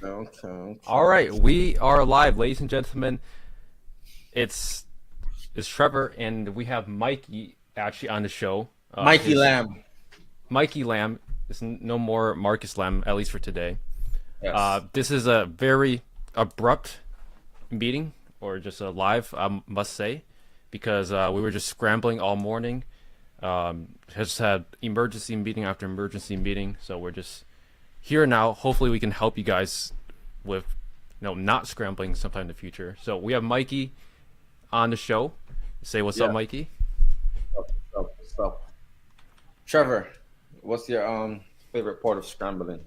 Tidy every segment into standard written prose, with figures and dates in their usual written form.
Okay, All okay. right, we are live, ladies and gentlemen. It's it's Trevor, and we have Mikey actually on the show. Mikey His Lamb. Mikey Lamb is no more Marcus Lamb, at least for today. Yes. This is a very abrupt meeting, or just a live, I must say, because we were just scrambling all morning. Just had emergency meeting after emergency meeting, so we're just here now. Hopefully, we can help you guys with, not scrambling sometime in the future. So we have Mikey on the show. Say what's up, Yeah. Mikey. What's up? Trevor, what's your favorite part of scrambling?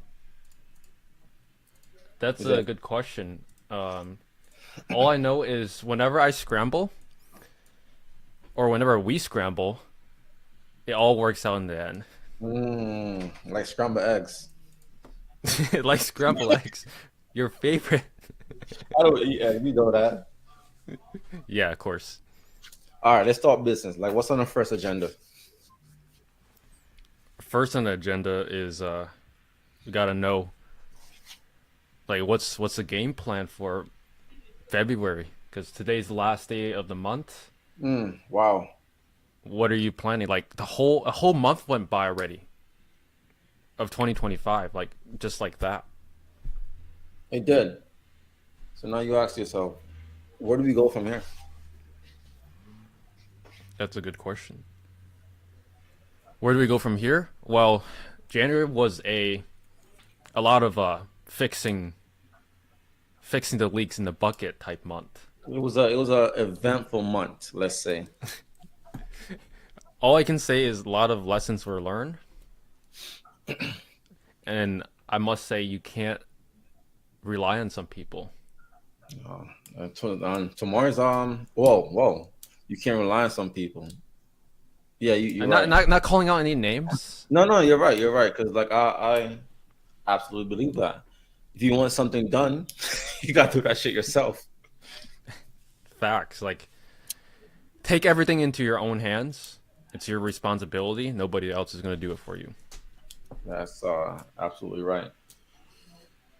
That's Is a it good question. All I know is whenever I scramble, or whenever we scramble, it all works out in the end. like scrambled eggs? Like scrambled eggs, your favorite. I don't eat eggs. You know that. Yeah, of course. All right, let's start business. Like, what's on the first agenda? First on the agenda is we gotta know, like, what's the game plan for February? Because today's the last day of the month. Wow, What are you planning? Like a whole month went by already of 2025, like just like that. it did. So now you ask yourself, where do we go from here? That's a good question. Where do we go from here? Well, January was a lot of fixing the leaks in the bucket type month. It was a eventful month, let's say. All I can say is a lot of lessons were learned, and I must say you can't rely on some people. Tomorrow's whoa, you can't rely on some people. Yeah, you're And not right. not not calling out any names. No, you're right. You're right. Because like I absolutely believe that. If you want something done, you got to do that shit yourself. Facts. Like, take everything into your own hands. It's your responsibility. Nobody else is going to do it for you. That's absolutely right.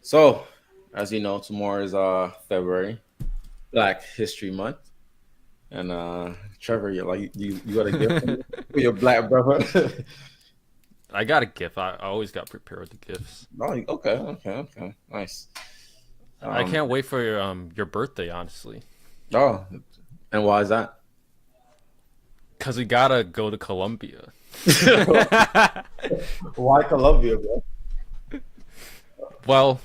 So, as you know, tomorrow is February, Black History Month, and Trevor, you're like you got a gift for your black brother. I got a gift. I always got prepared with the gifts. Oh, okay, nice. I Um, can't wait for your birthday, honestly, oh, and why is that? because we gotta go to Colombia. Why Colombia, bro? Well,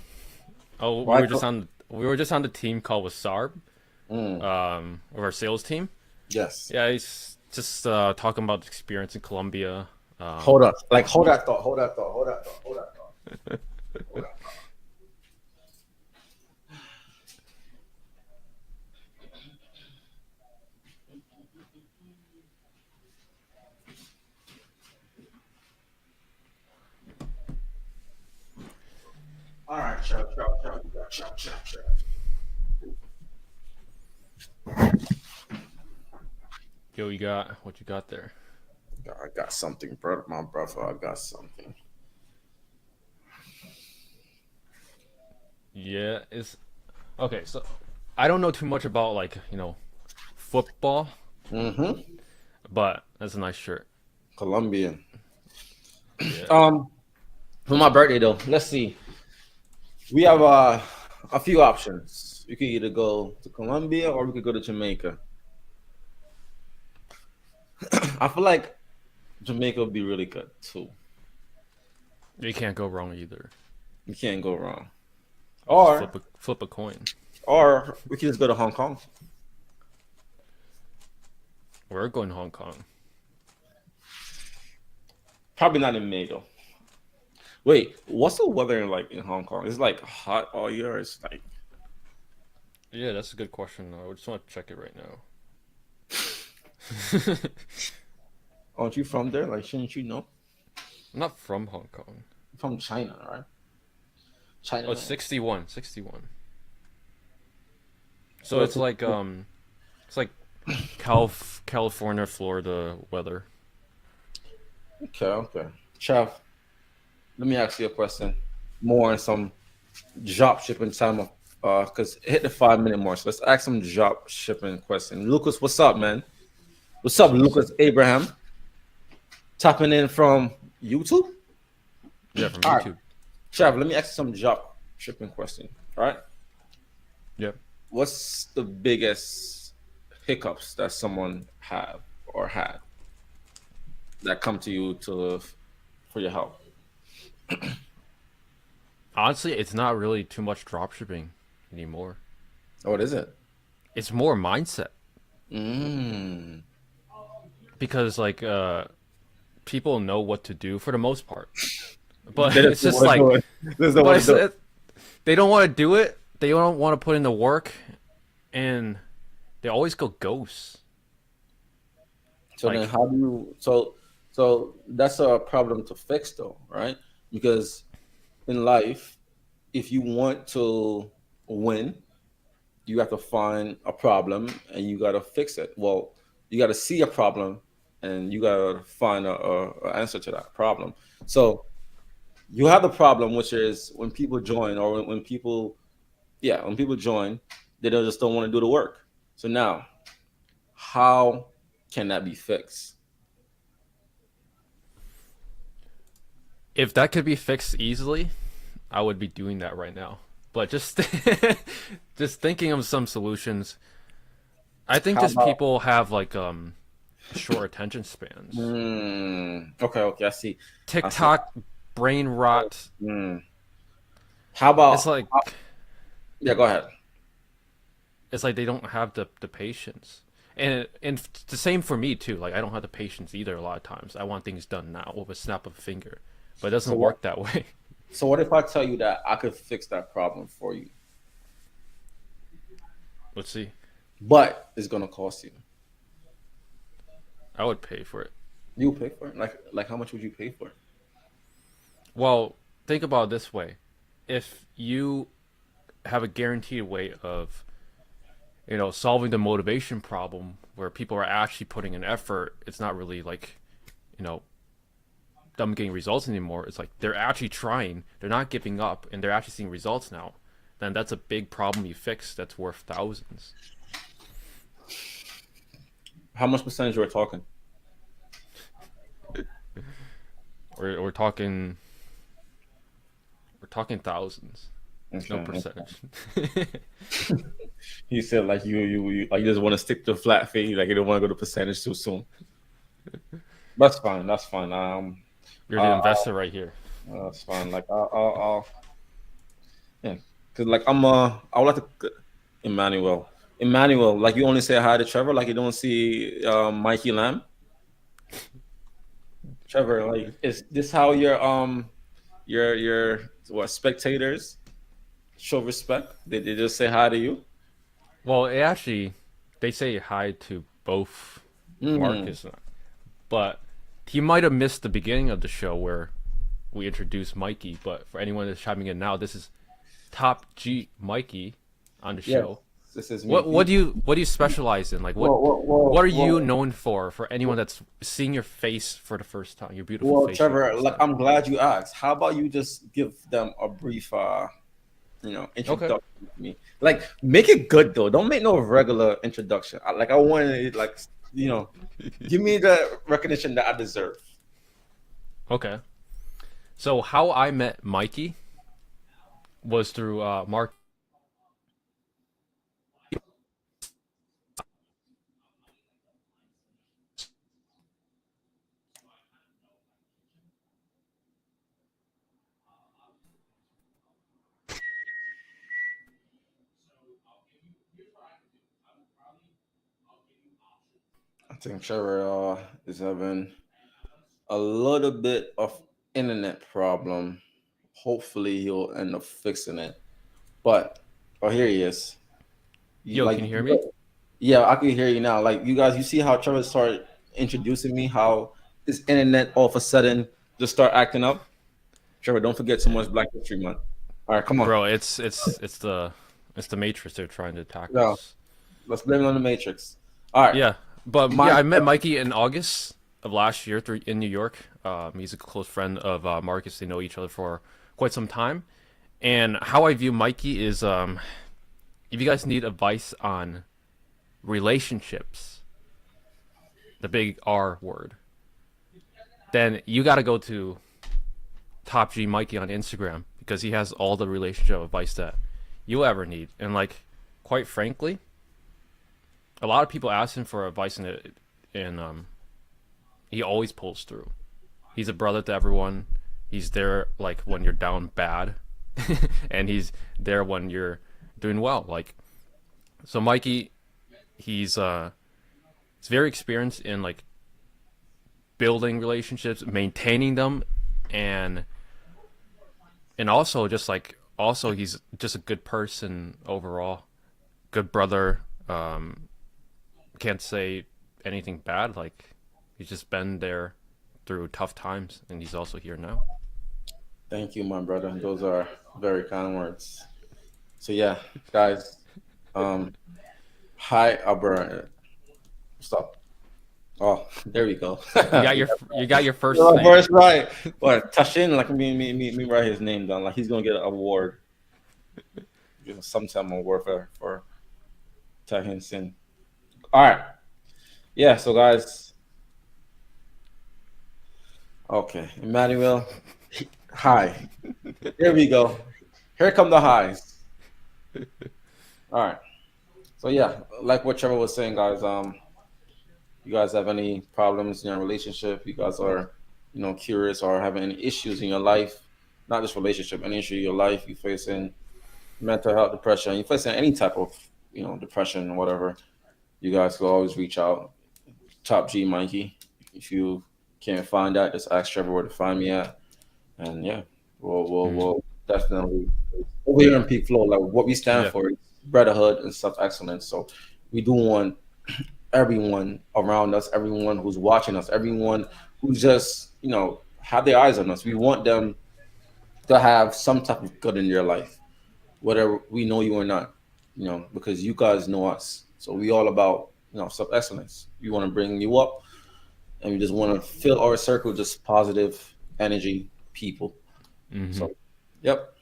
oh, we Why? were just on we were just on the team call with Sarb, Mm, of our sales team. yes. Yeah, he's just talking about the experience in Colombia. Hold up. Like, hold that thought. Hold that thought. Hold that thought. Hold that thought. Hold that thought. All right, Chef. Yo, you got what you got there? I got something, bro. My brother, I got something. Yeah, it's okay. So I don't know too much about, like, football, Mm-hmm. but that's a nice shirt. Colombian. Yeah. Um, for my birthday though, let's see. We have a few options. We could either go to Colombia or we could go to Jamaica. I feel like Jamaica would be really good too. You can't go wrong either. You can't go wrong. Just Or flip a coin. or we could just go to Hong Kong. We're going to Hong Kong. Probably not in May though. Wait, what's the weather in Hong Kong? It's like hot all year. It's like Yeah, that's a good question. I just want to check it right now. aren't you from there? Like shouldn't you know? I'm not from Hong Kong. From China, right? China Oh, it's man. 61, 61. So So it's it's like California, Florida weather. okay. Chef, let me ask you a question. More on some drop shipping time of because it hit the 5 minute mark. So let's ask some drop shipping question. Lucas, what's up, man? What's up, Lucas Abraham? Tapping in from YouTube. Yeah, from All right, YouTube. Trav, let me ask you some drop shipping question. All right, Yep. what's the biggest hiccups that someone have or had that come to you to for your help? Honestly, it's not really too much dropshipping anymore. Oh, what is it? It's more mindset Mm. because like people know what to do for the most part, but That is it's the just one like, doing. This is the but one it's, doing. they don't want to do it. They don't want to put in the work, and they always go ghosts. So then, Like, how do you? So that's a problem to fix, though, right? Because in life, if you want to win, you have to find a problem and you got to fix it. Well, you got to see a problem and you got to find a answer to that problem. So you have the problem, which is when people join or when people, yeah, when people join, they just don't want to do the work. So now, how can that be fixed? if that could be fixed easily, I would be doing that right now. But just just thinking of some solutions. I think How just about? people have like short attention spans. Okay, okay, I see. I see. TikTok brain rot. Mm. How It's about? like Yeah, go ahead. it's like they don't have the patience. And the same for me too. Like I don't have the patience either a lot of times. I want things done now with a snap of a finger. But it So doesn't what? work that way. So what if I tell you that I could fix that problem for you, Let's see. but it's gonna cost you? I would pay for it. You pay for it? Like how much would you pay for it? Well, think about it this way. If you have a guaranteed way of, solving the motivation problem where people are actually putting an effort, it's not really like, you know, them getting results anymore. It's like they're actually trying, they're not giving up, and they're actually seeing results now. Then that's a big problem you fix that's worth thousands. How much percentage we're talking? We're talking thousands. There's no Okay. percentage. He said like you like you just want to stick to the flat fee, like you don't want to go to percentage too soon. That's fine. That's fine. You're the uh, investor right here. that's fine. Like yeah, because like I would like to Emmanuel. Emmanuel, like you only say hi to Trevor, like you don't see Mikey Lamb. Trevor, like is this how your what spectators show respect? They just say hi to you? Well, it actually, they say hi to both Mm. Marcus and I, but he might have missed the beginning of the show where we introduced Mikey. But for anyone that's chiming in now, this is Top G Mikey on the Yes, show. this is me. What do you specialize in? Like Whoa, whoa, what whoa, are you whoa. known for anyone that's seeing your face for the first time, your beautiful Well, face for the Trevor, first like time? I'm glad you asked. How about you just give them a brief Okay. introduction to me. Like make it good though. Don't make no regular introduction. I want it like you know, give me the recognition that I deserve. Okay. So how I met Mikey was through Mark. I think Trevor is having a little bit of internet problem. Hopefully he'll end up fixing it. But oh, here he is. Yo, can you hear me? Yeah, I can hear you now. Like you guys, you see how Trevor started introducing me, how this internet all of a sudden just start acting up. Trevor, don't forget tomorrow's Black History Month. All right, come on. Bro, it's the Matrix they're trying to attack Yeah, us. let's blame it on the Matrix. All right, Yeah, but my yeah, I met Mikey in August of last year in New York. He's a close friend of Marcus. They know each other for quite some time, And how I view Mikey is, if you guys need advice on relationships, the big R word, then you got to go to Top G Mikey on Instagram because he has all the relationship advice that you'll ever need. And like, quite frankly, a lot of people ask him for advice in it, and he always pulls through. He's a brother to everyone. He's there like when you're down bad, and he's there when you're doing well. Like, so Mikey, he's very experienced in like building relationships, maintaining them, and also just like also he's just a good person overall, good brother. Can't say anything bad. Like, he's just been there through tough times, and he's also here now. Thank you, my brother. Those are very kind words. So yeah, guys. Um, hi, Albert. Stop. Oh, there we go. You got your first Your name. voice right. What Tashin? Like me write his name down. Like he's gonna get an award. Sometime award for Tahin Sin. All right. Yeah. So guys. Okay, Emmanuel. Hi. Here we go. Here come the highs. All right. So yeah, like what Trevor was saying, guys. You guys have any problems in your relationship? You guys are, curious or having any issues in your life? Not just relationship, any issue in your life you facing mental health, depression. You facing any type of, depression, whatever. You guys can always reach out. Top G Mikey. If you can't find that, just ask Trevor where to find me at. And yeah, Mm, we'll definitely over here in PeakFlow, like what we stand yeah. for is brotherhood and self excellence. So we do want everyone around us, everyone who's watching us, everyone who just have their eyes on us. We want them to have some type of good in their life, whether we know you or not. Because you guys know us. So we all about self excellence. We want to bring you up, and we just want to fill our circle with just positive energy people. Hmm. So, yep.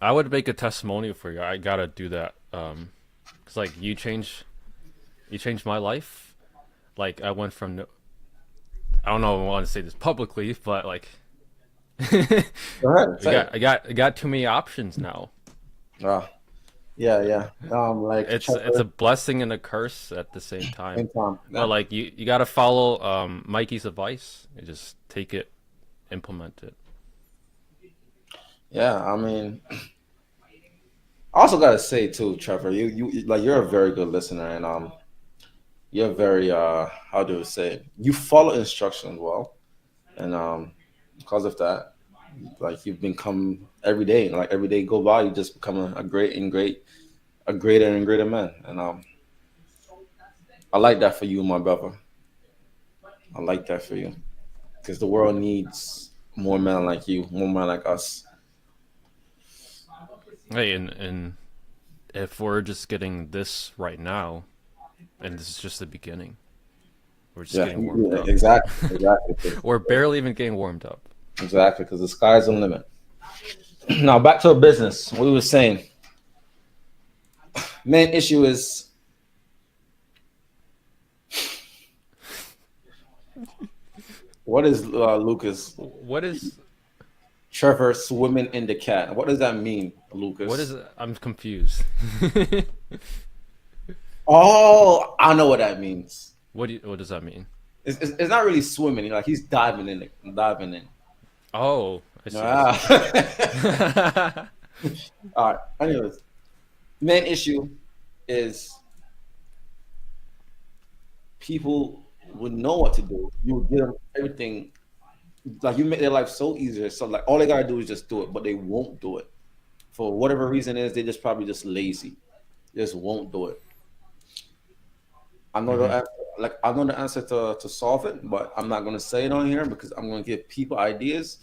I would make a testimonial for you. I gotta do that. Cause like you changed my life. Like, I went from I don't know if I want to say this publicly, but like Go ahead. Say it. I got too many options now. Ah, yeah, yeah. Like It's a Trevor blessing and a curse at the same time. and Tom. But Yeah, like, you gotta follow Mikey's advice and just take it, implement it. yeah. I mean, I also gotta say too, Trevor. You're a very good listener, and you're very how do I say it? You follow instructions well, and because of that, like you've become every day, like every day go by, you just become a greater and greater man, and I like that for you, my brother. I like that for you because the world needs more men like you, more men like us. Hey, and if we're just getting this right now, and this is just the beginning, we're just Yeah, getting warmed up. exactly, exactly, We're barely even getting warmed up. exactly. Because the sky's the limit. Now back to the business. What we were saying. Main issue is what is Lucas What is Trevor swimming in the cat? What does that mean, what is Lucas? it? I'm confused. Oh, I know what that means. What does that mean? It's not really swimming. Like he's diving in it, diving in. Oh, I see. I see. Ah. All right. Anyways, main issue is people would know what to do. You would give them everything. Like you make their life so easier. So like all they gotta do is just do it, but they won't do it for whatever reason is. They just probably just lazy. They just won't do it. I know Hmm. I know the answer to solve it, but I'm not gonna say it on here because I'm gonna give people ideas.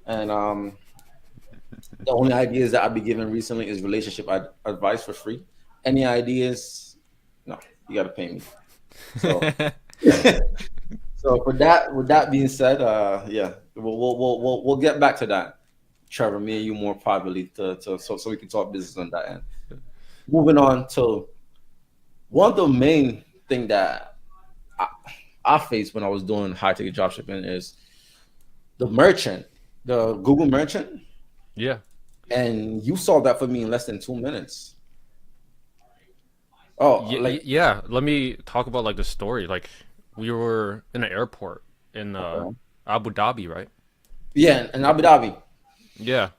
And the only ideas that I've been given recently is relationship advice for free. Any ideas? No, you gotta pay me. So so for that, with that being said, yeah, we'll get back to that. Trevor, me and you more privately so we can talk business on that end. Moving on to one of the main thing that I, I faced when I was doing high ticket dropshipping is the merchant, the Google merchant, Yeah. and you solved that for me in less than 2 minutes. Oh, like Yeah. Let me talk about like the story. Like we were in an airport in okay. Abu Dhabi, right? Yeah, in Abu Dhabi. Yeah.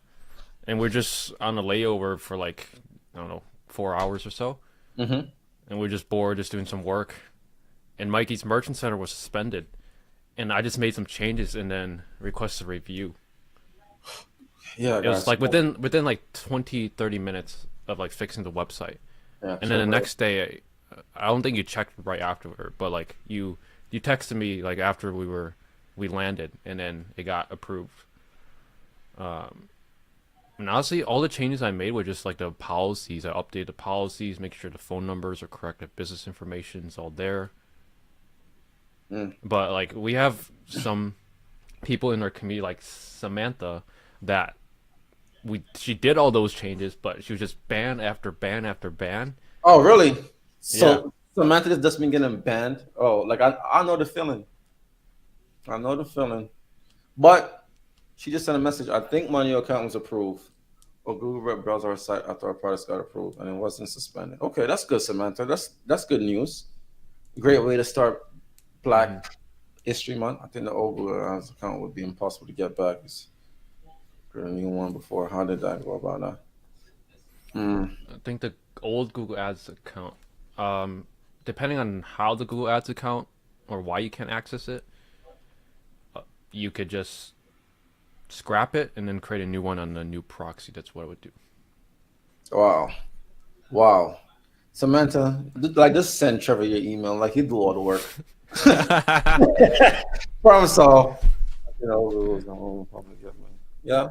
And we're just on a layover for like, I don't know, 4 hours or so. Hmm. And we're just bored, just doing some work. And Mikey's Merchant Center was suspended. And I just made some changes and then requested a review. Yeah, It was guys. like within like 20, 30 minutes of like fixing the website. Yeah, And then the Trevor. next day, I don't think you checked right afterward, but like you texted me like after we landed and then it got approved. Um, and honestly, all the changes I made were just like the policies. I updated the policies, make sure the phone numbers are correct, the business information is all there. Mm. But like we have some people in our community, like Samantha, that she did all those changes, but she was just ban after ban after ban. Oh, really? Yeah, So Samantha has just been getting banned. Oh, like I know the feeling. I know the feeling. But she just sent a message. I think my new account was approved. Or Google Web Browser site after our products got approved and it wasn't suspended. Okay, that's good, Samantha. That's good news. Great way to start hmm Black History Month. I think the old Google account would be impossible to get back. It's create a new one before. How did that go about that? Mm. I think the old Google Ads account, um, depending on how the Google Ads account or why you can't access it, you could just scrap it and then create a new one on a new proxy. That's what I would do. Wow. Wow. Samantha, like just send Trevor your email. Like he do all the work. Problem solved. You know, rules and all public government. Yeah,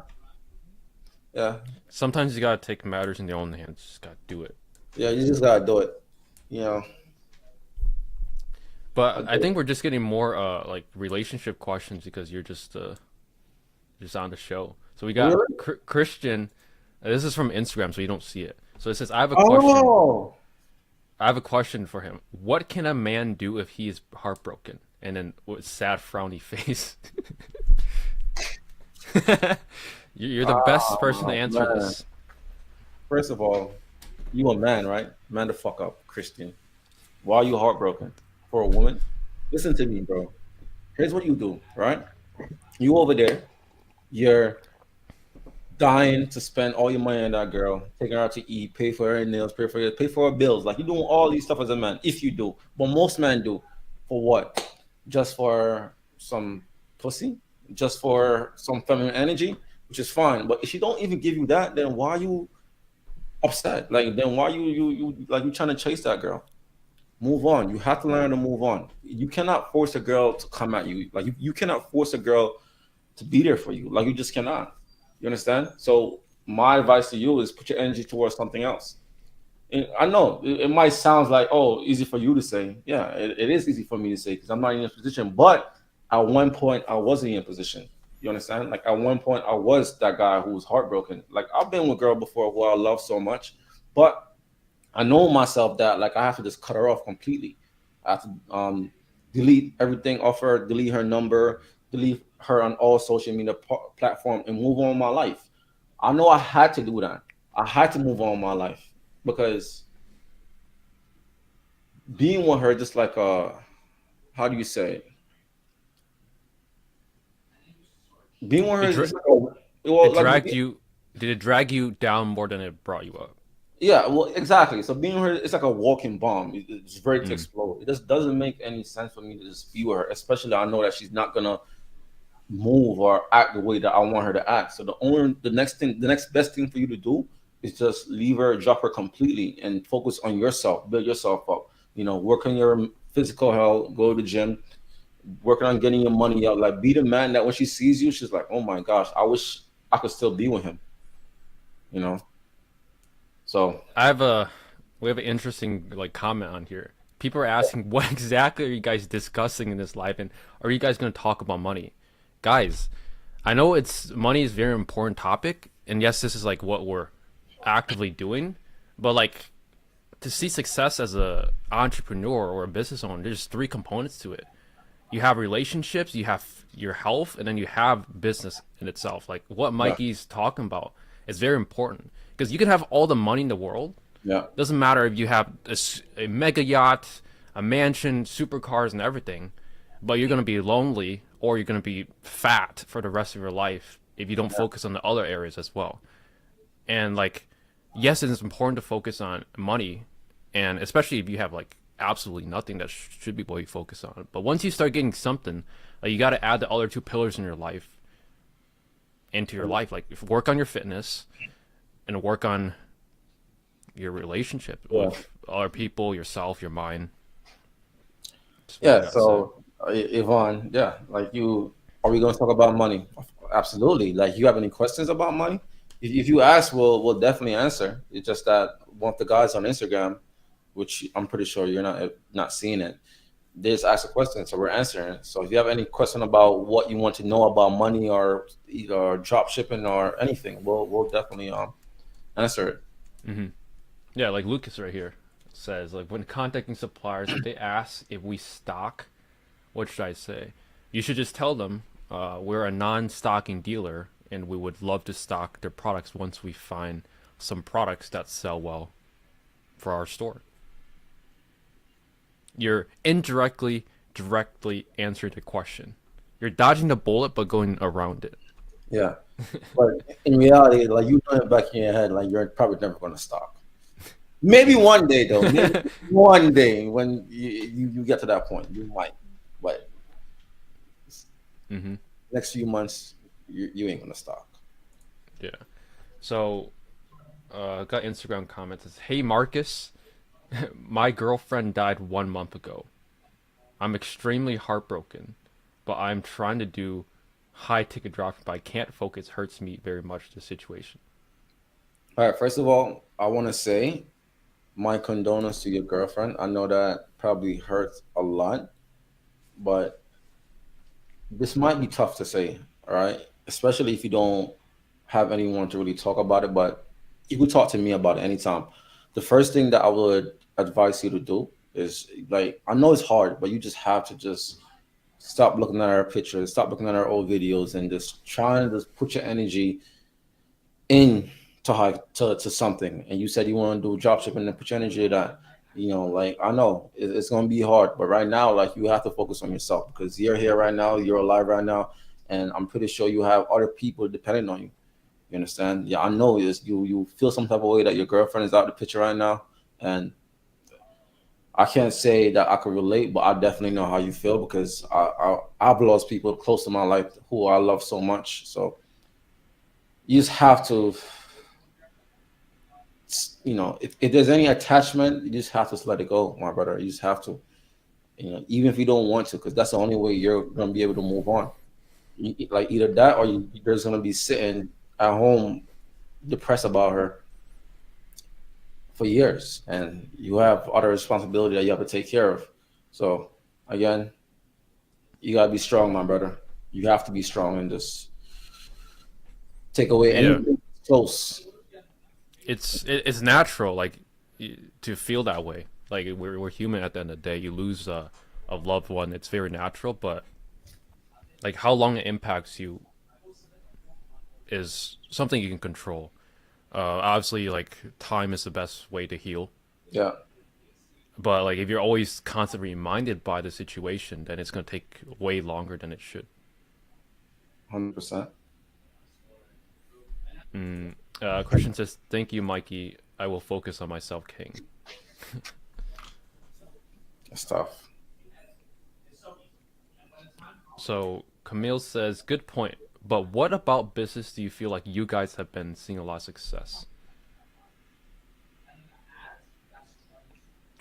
yeah, Sometimes you gotta take matters in your own hands. Just gotta do it. yeah. You just gotta do it. You know, I But I do. think we're just getting more like relationship questions because you're just on the show. So we got Really? Christian. This is from Instagram, so you don't see it. So it says, "I have a question. Oh, I have a question for him. What can a man do if he is heartbroken?" And then with sad frowny face. You're the best person to answer man. this. First of all, you a man, right? Man, the fuck up, Christian. Why are you heartbroken for a woman? Listen to me, bro. Here's what you do, right? You over there, you're dying to spend all your money on that girl, taking her out to eat, pay for her nails, pay for her bills. Like you're doing all these stuff as a man, if you do. But most men do. For what? Just for some pussy? Just for some feminine energy, which is fine. But if she don't even give you that, then why are you upset? Like then why you like you trying to chase that girl? Move on. You have to learn to move on. You cannot force a girl to come at you. Like you cannot force a girl to be there for you. Like you just cannot. You understand? So my advice to you is put your energy towards something else. And I know it might sound like easy for you to say. Yeah, it is easy for me to say because I'm not in a position. But at one point I wasn't in a position. You understand? Like at one point I was that guy who was heartbroken. Like I've been with a girl before who I love so much, but I know myself that like I have to just cut her off completely. I have to delete everything off her, delete her number, delete her on all social media platform, and move on with my life. I know I had to do that. I had to move on with my life because being with her just like how do you say it? Being with her It is dra- just like a it well like dragged you. Did it drag you down more than it brought you up? yeah, well, exactly. So being with her, it's like a walking bomb. It's ready to Mm. explode. It just doesn't make any sense for me to just be with her, especially I know that she's not gonna move or act the way that I want her to act. So the next best thing for you to do is just leave her, drop her completely, and focus on yourself, build yourself up. You know, work on your physical health, go to the gym, working on getting your money out. Like, be the man that when she sees you, she's like, "Oh my gosh, I wish I could still be with him." You know. So I have a we have an interesting like comment on here. People are asking, what exactly are you guys discussing in this live, and are you guys going to talk about money, guys? I know it's money is a very important topic, and yes, this is like what we're actively doing, but like to see success as a entrepreneur or a business owner, there's three components to it. You have relationships, you have your health, and then you have business in itself. Like what Yeah, Mikey's talking about is very important because you can have all the money in the world. yeah, Doesn't matter if you have a mega yacht, a mansion, supercars, and everything, but you're gonna be lonely or you're gonna be fat for the rest of your life if you don't yeah, focus on the other areas as well. And like, yes, it's important to focus on money, and especially if you have like absolutely nothing, that should be what you focus on. But once you start getting something, like, you got to add the other two pillars in your life into your life. Like, work on your fitness and work on your relationship yeah. with other people, yourself, your mind. That's what I Yeah. gotta say. So, Yvonne, yeah, like are we going to talk about money? Absolutely. Like, you have any questions about money? If you ask, we'll definitely answer. It's just that one of the guys on Instagram, which I'm pretty sure you're not seeing it, they just asked a question, so we're answering it. So if you have any question about what you want to know about money or either drop shipping or anything, we'll definitely answer it. Hmm. Yeah, like Lucas right here says, like, when contacting suppliers, if they ask if we stock, what should I say? You should just tell them we're a non-stocking dealer and we would love to stock their products once we find some products that sell well for our store. You're indirectly, directly answering the question. You're dodging the bullet but going around it. Yeah. But in reality, like, you know it back in your head, like, you're probably never going to stop. Maybe one day though. Maybe one day when you get to that point, you might. But Hmm. next few months, you ain't gonna stop. Yeah. So, got Instagram comments. Says, "Hey Marcus, my girlfriend died 1 month ago. I'm extremely heartbroken, but I'm trying to do high ticket drops, but I can't focus. Hurts me very much, the situation." All right. First of all, I want to say my condolences to your girlfriend. I know that probably hurts a lot, but this might be tough to say, all right? Especially if you don't have anyone to really talk about it, but you could talk to me about it anytime. The first thing that I would advise you to do is, like, I know it's hard, but you just have to just stop looking at our pictures, stop looking at our old videos, and just try and just put your energy in to something. And you said you want to do drop shipping and put your energy to that. Like, I know it's going to be hard, but right now, like, you have to focus on yourself because you're here right now, you're alive right now, and I'm pretty sure you have other people depending on you. You understand? Yeah, I know is you feel some type of way that your girlfriend is out of the picture right now, and I can't say that I can relate, but I definitely know how you feel because I've lost people close to my life who I love so much. So you just have to, if there's any attachment, you just have to let it go, my brother. You just have to, even if you don't want to, because that's the only way you're gonna be able to move on. Like, either that or you're just gonna be sitting at home depressed about her for years, and you have other responsibility that you have to take care of. So again, you gotta be strong, my brother. You have to be strong and just take away Yeah, anything close. it's natural, like, to feel that way. Like, we're human at the end of the day. You lose a loved one, it's very natural. But like, how long it impacts you is something you can control. Obviously, like, time is the best way to heal. Yeah, But like, if you're always constantly reminded by the situation, then it's gonna take way longer than it should. 100%. Christian says, "Thank you, Mikey. I will focus on myself, King." That's tough. So Camille says, "Good point. But what about business do you feel like you guys have been seeing a lot of success?"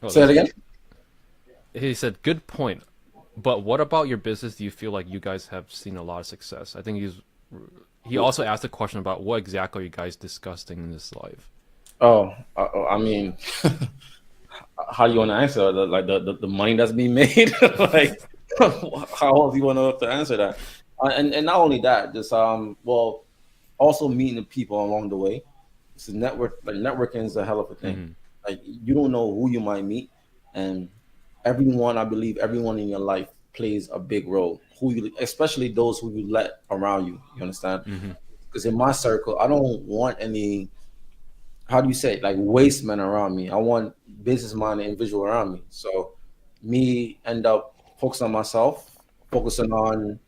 Oh, Say it that's again. he said, "Good point. But what about your business do you feel like you guys have seen a lot of success?" I think he also asked a question about what exactly are you guys discussing in this live. Oh, I mean, how you want to answer like the money that's being made? Like, how else you want to answer that? And not only that, just well, also meeting the people along the way. It's a network. Like networking is a hell of a thing. Hmm. Like you don't know who you might meet, and everyone, I believe, everyone in your life plays a big role. Who you, especially those who you let around you. You understand? Hmm. Because in my circle, I don't want any. How do you say it? Like waste men around me. I want business minded individual around me. So me end up focusing on myself, focusing on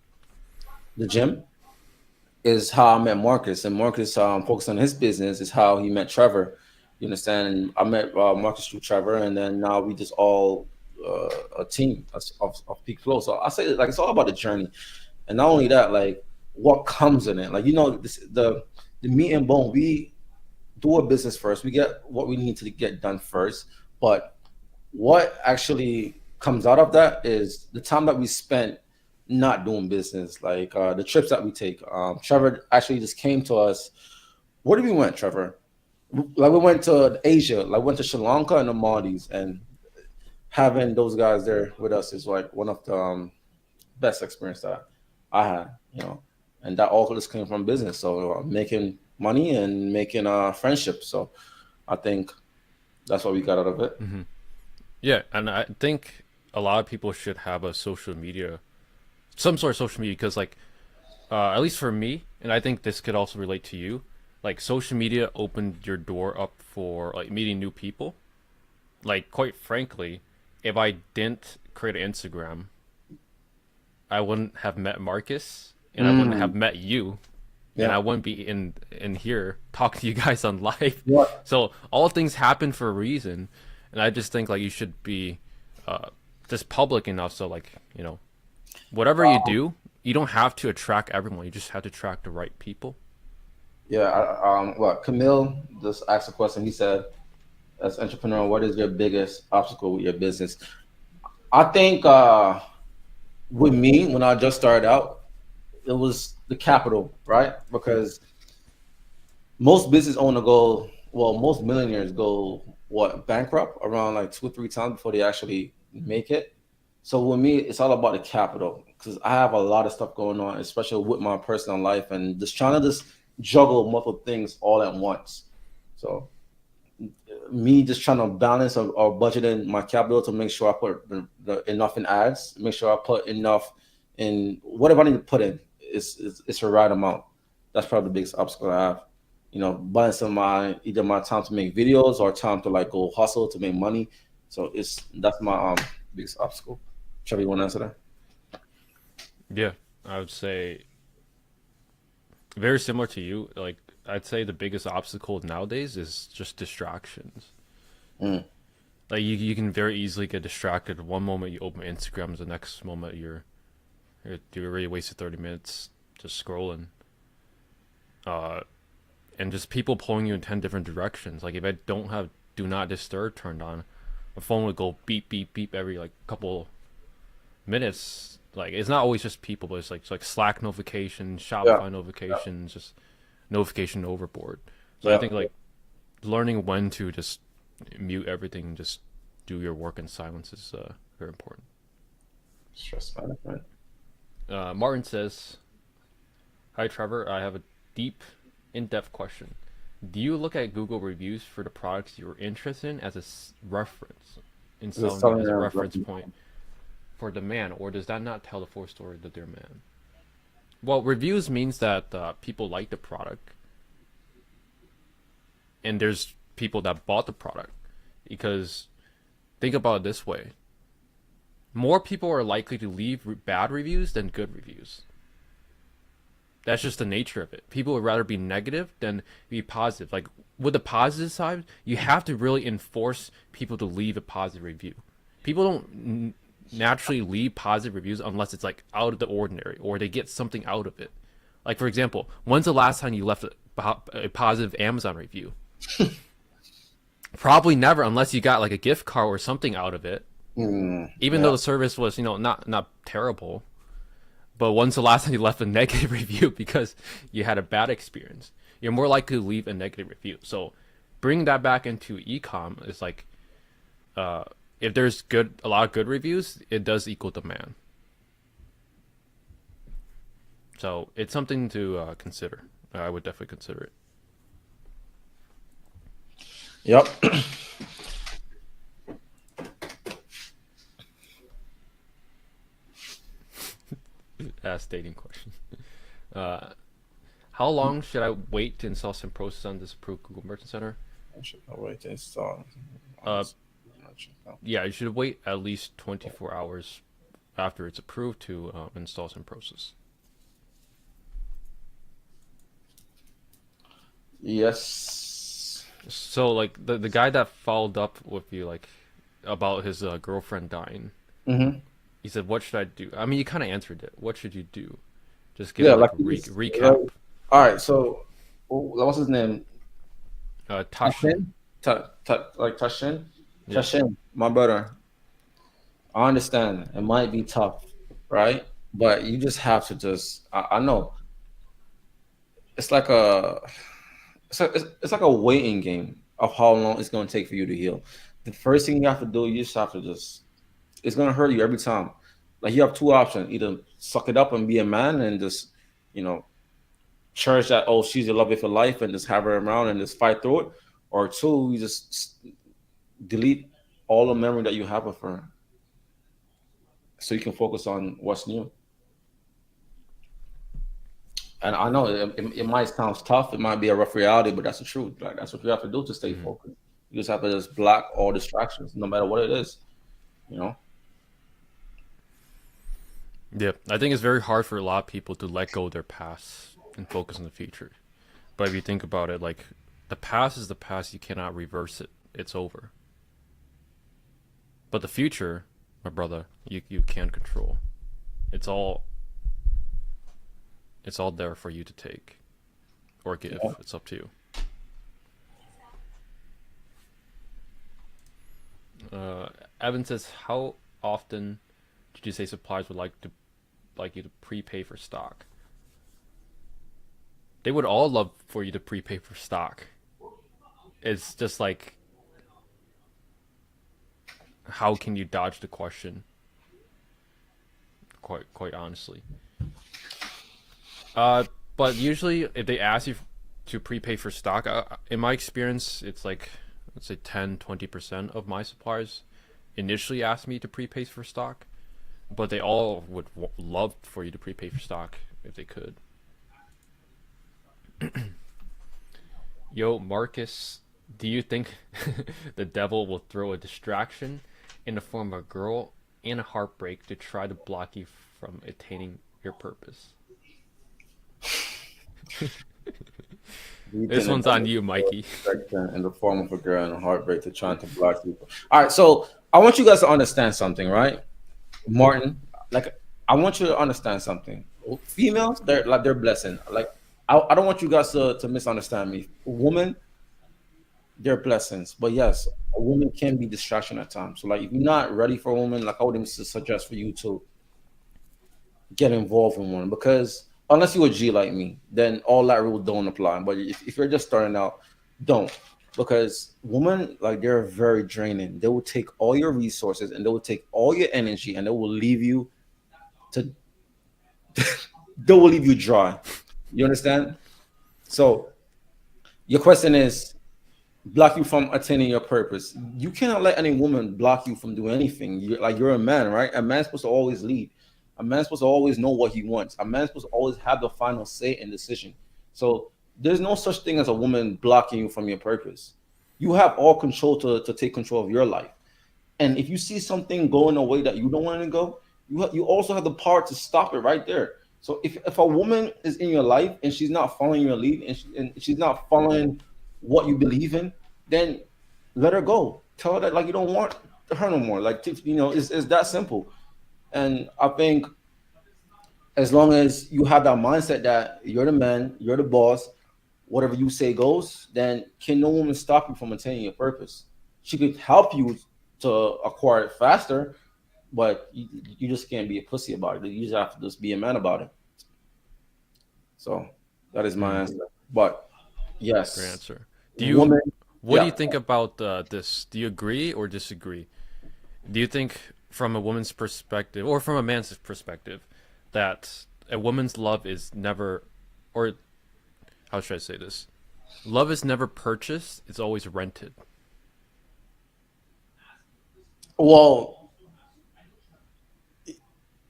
the gym is how I met Marcus, and Marcus focused on his business is how he met Trevor. You understand? And I met Marcus through Trevor, and then now we just all a team of PeakFlow. So I say like it's all about the journey, and not only that, like what comes in it. Like the meat and bone. We do a business first. We get what we need to get done first, but what actually comes out of that is the time that we spent not doing business, like the trips that we take. Trevor actually just came to us. Where did we went, Trevor? Like we went to Asia, like went to Sri Lanka and the Maldives, and having those guys there with us is like one of the best experience that I had, and that all just came from business. So making money and making friendships. So I think that's what we got out of it. Hmm. Yeah, and I think a lot of people should have a social media, some sort of social media, because like at least for me, and I think this could also relate to you. Like social media opened your door up for like meeting new people. Like quite frankly, if I didn't create an Instagram, I wouldn't have met Marcus, and I wouldn't have Mm, met you, and yeah. I wouldn't be in here talking to you guys on live. What? So all things happen for a reason, and I just think like you should be uh, just public enough so like whatever you do, you don't have to attract everyone. You just have to attract the right people. Yeah, what Camille just asked a question. He said, "As entrepreneur, what is your biggest obstacle with your business?" I think with me, when I just started out, it was the capital, right? Because most business owner go, well, most millionaires go what bankrupt around like 2 or 3 times before they actually make it. So with me, it's all about the capital because I have a lot of stuff going on, especially with my personal life and just trying to just juggle multiple things all at once. So me just trying to balance or budget in my capital to make sure I put enough in ads, make sure I put enough in whatever I need to put in. It's the right amount. That's probably the biggest obstacle I have. Balancing my either my time to make videos or time to like go hustle to make money. So that's my biggest obstacle. Trevor, you want to answer that? Yeah, I would say very similar to you. Like I'd say the biggest obstacle nowadays is just distractions. Mm, Like you can very easily get distracted. One moment you open Instagram, the next moment you already wasted 30 minutes just scrolling. Uh, and just people pulling you in 10 different directions. Like if I don't have do not disturb turned on, my phone would go beep beep beep every like couple minutes. Like it's not always just people, but it's like Slack notifications, yeah, Shopify yeah, notifications, just notification overboard. So I yeah. think like learning when to just mute everything and just do your work in silence is very important. Stress management. Martin says, "Hi Trevor, I have a deep, in-depth question. Do you look at Google reviews for the products you're interested in as a reference, in Just selling it telling as a them. reference point for demand, or does that not tell the full story of the demand?" Well, reviews means that people like the product, and there's people that bought the product. Because think about it this way: more people are likely to leave bad reviews than good reviews. That's just the nature of it. People would rather be negative than be positive. Like with the positive side, you have to really enforce people to leave a positive review. People don't naturally leave positive reviews unless it's like out of the ordinary or they get something out of it. Like for example, when's the last time you left a positive Amazon review? Probably never, unless you got like a gift card or something out of it. Even though Yeah. the service was not terrible. But when's the last time you left a negative review because you had a bad experience? You're more likely to leave a negative review. So bringing that back into ecom is like if there's a lot of good reviews, it does equal demand. So it's something to consider. I would definitely consider it. Yep. Ask dating question. Uh, how long should I wait to install some process on this approved Google Merchant Center? I should wait to install on Uh, this merchant account. yeah, you should wait at least 24 hours after it's approved to install some process. Yes. So like the guy that followed up with you like about his girlfriend dying, Mm-hmm. he said, "What should I do?" I mean, you kind of answered it. What should you do? Just give Yeah, it like like a he's like, recap. all right. So, what's his name? Tashin. Tashin? Like Tashin? Yeah. Tashin, my brother. I understand it might be tough, right? But you just have to just. I know it's like a it's like a waiting game of how long it's going to take for you to heal. The first thing you have to do, you just have to just. It's going to hurt you every time. Like you have two options: either suck it up and be a man and just, you know, cherish that. Oh, she's your love of your life, and just have her around and just fight through it. Or two, you just delete all the memory that you have of her, so you can focus on what's new. And I know it might sound tough, it might be a rough reality, but that's the truth. Like that's what you have to do to stay Hmm. focused. You just have to just block all distractions, no matter what it is. You know. Yeah, I think it's very hard for a lot of people to let go of their past and focus on the future. But if you think about it, like the past is the past, you cannot reverse it. It's over. But the future, my brother, you can control. It's all it's all there for you to take or Yeah. give. It's up to you. Uh, Evan says, how often did you say suppliers would like you to prepay for stock? They would all love for you to prepay for stock. It's just like, how can you dodge the question? Quite honestly. Uh, but usually if they ask you to prepay for stock, in my experience, it's like let's say 10-20% of my suppliers initially ask me to prepay for stock, but they all would love for you to prepay for stock if they could. Yo, Marcus, do you think the devil will throw a distraction in the form of a girl and a heartbreak to try to block you from attaining your purpose? You This can one's on you, Mikey. in the form of a girl and a heartbreak to trying to block people. All right, so I want you guys to understand something, right, Martin? Like, I want you to understand something. Females, they're blessing. Like, I don't want you guys to misunderstand me. Women, they're blessings, but yes, a woman can be distraction at times. So, like, if you're not ready for a woman, like, I would even suggest for you to get involved in one because unless you're a G like me, then all that rule don't apply. But if you're just starting out, don't because women like they're very draining. They will take all your resources and they will take all your energy and they will leave you to they will leave you dry. You understand? So your question is block you from attaining your purpose. You cannot let any woman block you from doing anything. You're a man, right? A man's supposed to always lead. A man's supposed to always know what he wants. A man's supposed to always have the final say and decision. So there's no such thing as a woman blocking you from your purpose. You have all control to take control of your life. And if you see something going a way that you don't want to go, you also have the power to stop it right there. So if a woman is in your life and she's not following your lead and she's not following what you believe in, then let her go. Tell her that like you don't want her no more. Like it's that simple. And I think as long as you have that mindset that you're the man, you're the boss, whatever you say goes, then can no woman stop you from attaining your purpose? She could help you to acquire it faster, but you just can't be a pussy about it. You just have to just be a man about it. So that is my Hmm. answer. But Great yes, answer. Do you woman, What do you yeah. think about this? Do you agree or disagree? Do you think, from a woman's perspective or from a man's perspective, that a woman's love is never, or how should I say this? Love is never purchased; it's always rented. Well,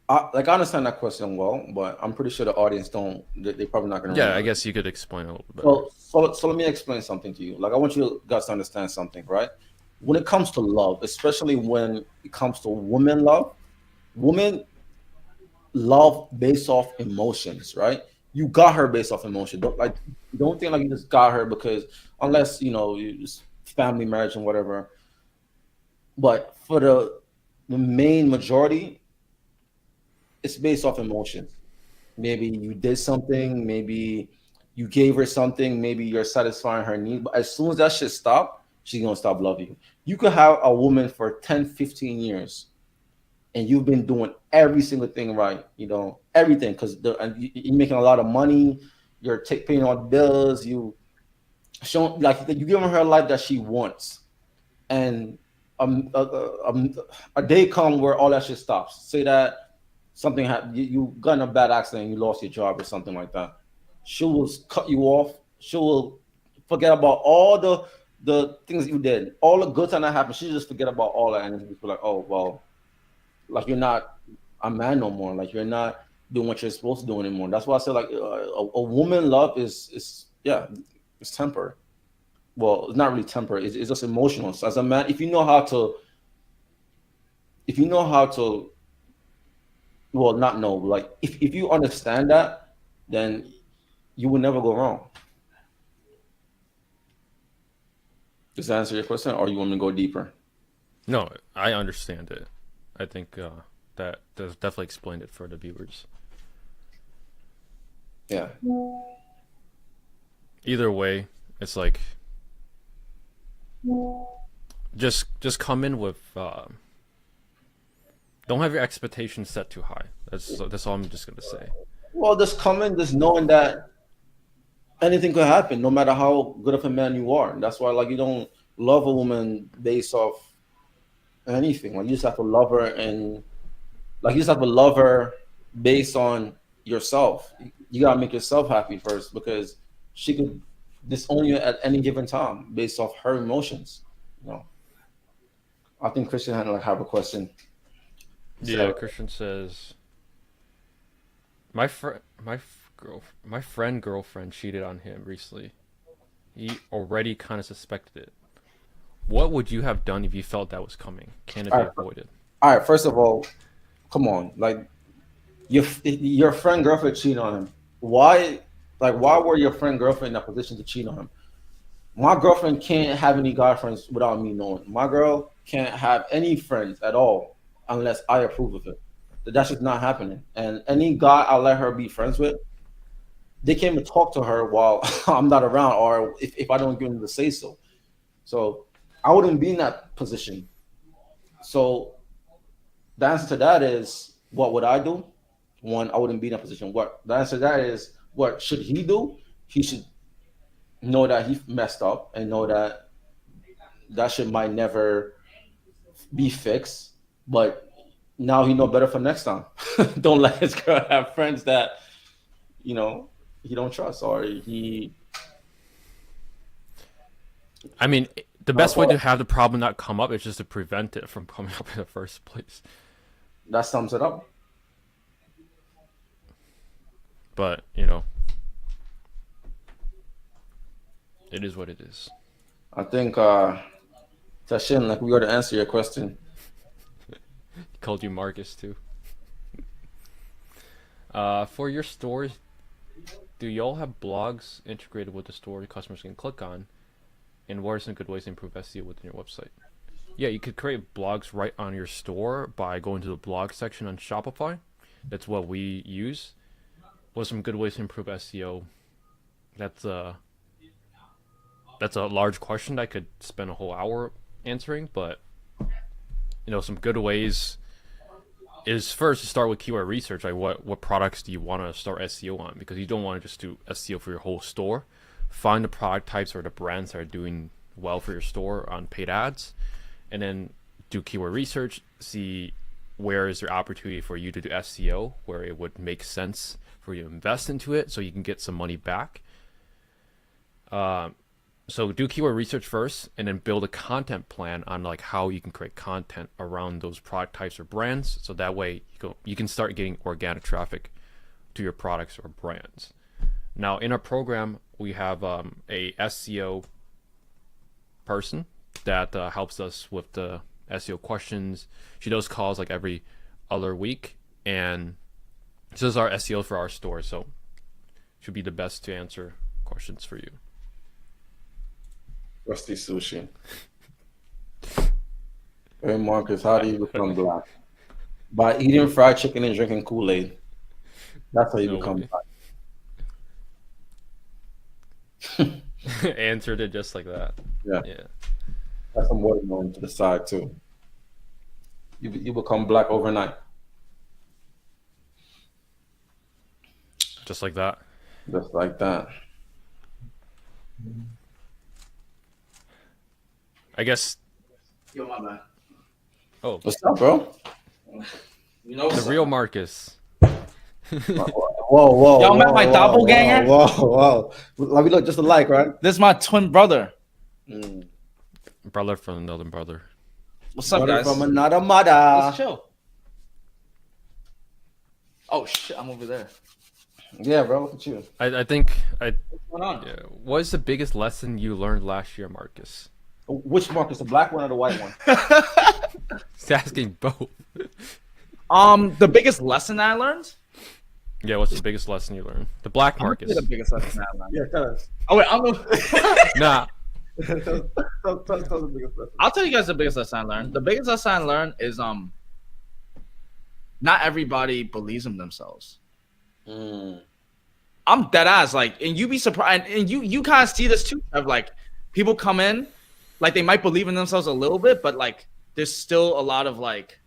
I understand that question well, but I'm pretty sure the audience don't. They probably not going to Yeah, I really. guess you could explain a little bit better. So let me explain something to you. Like I want you guys to understand something, right? When it comes to love, especially when it comes to women love, women love based off emotions, right? You got her based off emotion. Don't think like you just got her because unless you just family marriage and whatever. But for the main majority, it's based off emotions. Maybe you did something, maybe you gave her something, maybe you're satisfying her need. But as soon as that shit stop, she's gonna stop loving you. You could have a woman for 10, 15 years and you've been doing every single thing right, everything, because you're making a lot of money, you're paying all the bills, you showing like you giving her a life that she wants, and um, a, a day come where all that shit stops. Say that something happened, you got in a bad accident, you lost your job or something like that. She will cut you off. She will forget about all the things you did, all the good time that happened. She just forget about all that and just be like, oh well, like you're not a man no more. Like you're not doing what you're supposed to do anymore. That's why I said like a woman love is yeah, it's temporary. Well, it's not really temporary. It's just emotional. So as a man, if you know how to, well, not know, like if you understand that, then you will never go wrong. Does that answer your question, or you want me to go deeper? No, I understand it. I think that does definitely explained it for the viewers. Yeah. Either way, it's like just come in with don't have your expectations set too high. That's all I'm just gonna say. Well, just come in, just knowing that anything could happen, no matter how good of a man you are. And that's why, like, you don't love a woman based off anything. Like, you just have to love her, and like, you just have to love her based on yourself. You gotta make yourself happy first because she could disown you at any given time based off her emotions. You know, I think Christian had like have a question. Yeah, So, Christian says my friend girlfriend cheated on him recently. He already kind of suspected it. What would you have done if you felt that was coming? Can it all be right, avoided? all right. First of all, come on, like your friend girlfriend cheated on him. Why? Like, why were your friend girlfriend in that position to cheat on him? My girlfriend can't have any guy friends without me knowing. My girl can't have any friends at all unless I approve of it. That's just not happening. And any guy I let her be friends with, they can't even talk to her while I'm not around, or if I don't give them the say so. So I wouldn't be in that position. So the answer to that is, what would I do? One, I wouldn't be in that position. What the answer to that is, what should he do? He should know that he messed up and know that that shit might never be fixed. But now he know better for next time. Don't let his girl have friends that you know he don't trust, or he. I mean, the No, best way to so have the problem not come up is just to prevent it from coming up in the first place. that sums it up. But it is what it is. I think Tashin, like we got to answer your question. He called you Marcus too. For your stores, do y'all have blogs integrated with the store customers can click on? And what are some good ways to improve SEO within your website? Yeah, you could create blogs right on your store by going to the blog section on Shopify. That's what we use. What are some good ways to improve SEO? That's a that's a large question that I could spend a whole hour answering, but some good ways is first to start with keyword research. Like what products do you want to start SEO on? Because you don't want to just do SEO for your whole store. Find the product types or the brands that are doing well for your store on paid ads, and then do keyword research. See where is there opportunity for you to do SEO, where it would make sense for you to invest into it so you can get some money back. So do keyword research first, and then build a content plan on like how you can create content around those product types or brands. So that way you can start getting organic traffic to your products or brands. Now in our program, we have a SEO person that helps us with the SEO questions. She does calls like every other week, and this is our SEO for our store, so should be the best to answer questions for you. Rusty Sushi. Hey Marcus, how do you become black? By eating fried chicken and drinking Kool-Aid. That's how you No become way. black. Answered it just like that. Yeah. Yeah. That's some watermelon to the side too. You become black overnight. Just like that. Just like that. I guess. Yo, my bad. Oh, What's up, bro? You know the what's real up? Marcus. Whoa. Y'all met my doppelganger? Whoa. Like we look just alike, right? This is my twin brother. Brother from another brother. What's up, Brother guys? from another mother. Let's chill. Oh shit, I'm over there. Yeah, bro. Look at you. I think What's going on? yeah. What is the biggest lesson you learned last year, Marcus? Which Marcus, the black one or the white one? He's asking both. The biggest lesson that I learned? Yeah, what's the biggest lesson you learned? The black I'm gonna Marcus. say the biggest lesson that I learned. Yeah, tell us. Oh wait, I'm gonna... Nah. Tell us the biggest lesson. I'll tell you guys the biggest lesson I learned. The biggest lesson I learned is not everybody believes in themselves. I'm dead ass, like, and you be surprised, and you kind of see this too, of like people come in, like they might believe in themselves a little bit, but like there's still a lot of like,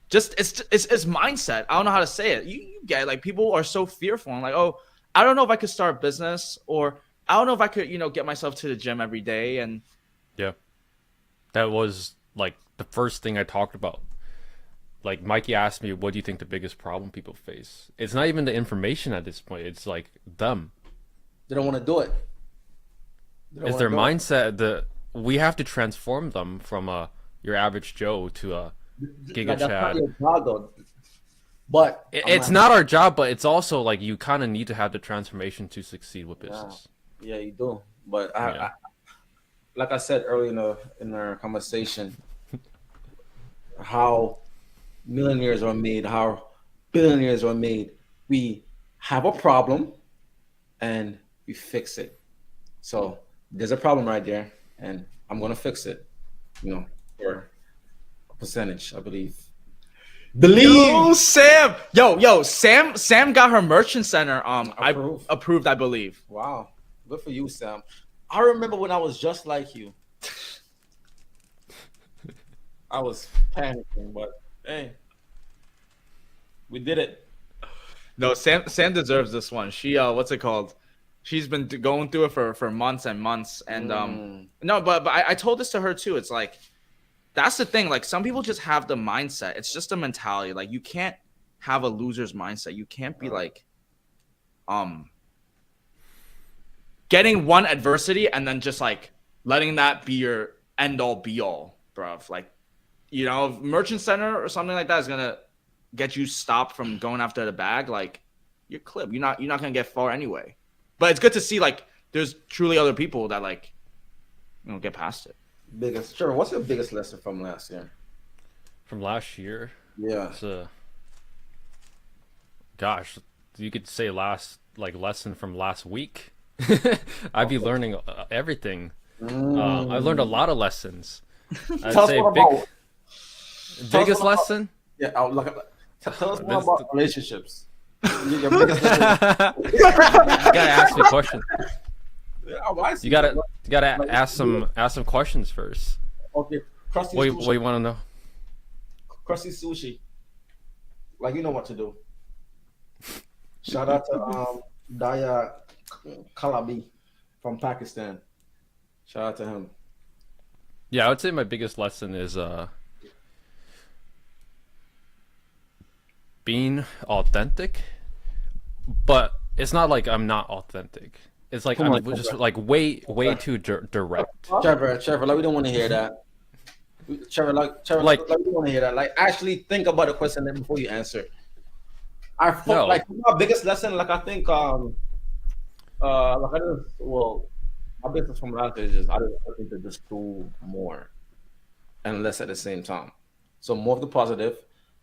just it's mindset. I don't know how to say it. You get it. Like people are so fearful and like, oh, I don't know if I could start a business, or I don't know if I could, get myself to the gym every day. And Yeah. That was like the first thing I talked about. Like Mikey asked me, what do you think the biggest problem people face? It's not even the information at this point. It's like them. They don't want to do it. It's their mindset. We have to transform them from your average Joe to a Giga Like, that's not Chad. your job, though. But It's not our job, but it's also like you kind of need to have the transformation to succeed with business. Yeah, you do. But Yeah. like I said earlier in our conversation, how millionaires are made, how billionaires are made. We have a problem and we fix it. So there's a problem right there, and I'm gonna fix it. For a percentage, I believe. Yo, Sam. Sam got her merchant center approved, I believe. Wow, good for you, Sam. I remember when I was just like you. I was panicking, but hey, we did it. No, Sam deserves this one. She what's it called? She's been going through it for months and months. And no, but I told this to her too. It's like that's the thing. Like some people just have the mindset. It's just a mentality. Like you can't have a loser's mindset. You can't be like getting one adversity and then just like letting that be your end all be all, bruv. Like, merchant center or something like that is gonna get you stopped from going after the bag. Like, you're clipped. You're not gonna get far anyway. But it's good to see like there's truly other people that like get past it. Sure. What's your biggest lesson from last year? From last year, Yeah. it's gosh, you could say lesson from last week. I'd be learning everything. I learned a lot of lessons. I'd Tell us say more about- biggest more about- lesson. Yeah. Tell us more This- about relationships. Your biggest lesson. You gotta ask me questions. Yeah, I see. You gotta ask some questions first. Okay. Crusty What sushi. you want to know? Crusty sushi. Like you know what to do. Shout out to Daya Kalabi from Pakistan. Shout out to him. Yeah, I would say my biggest lesson is being authentic, but it's not like I'm not authentic. It's like Come I'm on, just Trevor. like way too direct. Trevor, like we don't want to hear that. Trevor, Like like we don't want to hear that. Like actually think about the question before you answer. no, Like my biggest lesson, like I think like I just well my business from last is just I just need to just do more and less at the same time. So more of the positive,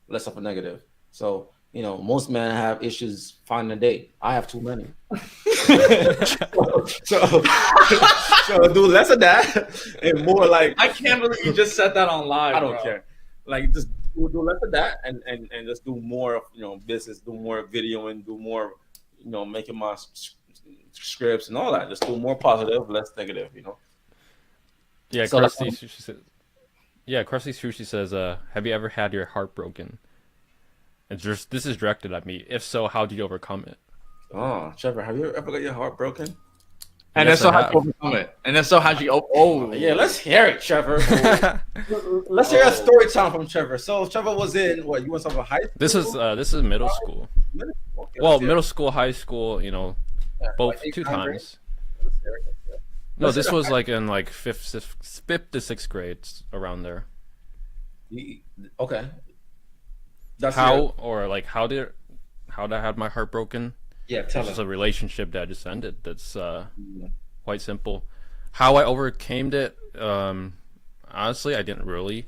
less of a negative. So most men have issues finding a date. I have too many. so, so do less of that and more like I can't believe you just said that on live. I don't bro. care. Like just do less of that and just do more of business, do more video and do more making my scripts and all that. Just do more positive, less negative. yeah, So that's Krusty Sushi says. Yeah, Krusty Sushi says, "Have you ever had your heart broken?" And just this is directed at me. If so, how do you overcome it? Trevor, have you ever got your heart broken? And Yes, then so I how'd have. you overcome it? And then so how'd you? Oh, Yeah, let's hear it, Trevor. Let's hear a story time from Trevor. So Trevor was in what? You went to high school? This is middle school. Okay, Well, let's hear it. middle school, high school, Yeah, like both eighth, two ninth grade? times. Let's hear it, let's hear it. No, Let's hear this the was high- like in like fifth to sixth grades around there. Okay. That's How or like how did I have my heart broken? Yeah, It's tell just him. a relationship that just ended. That's Yeah. quite simple. How I overcame it, honestly, I didn't really.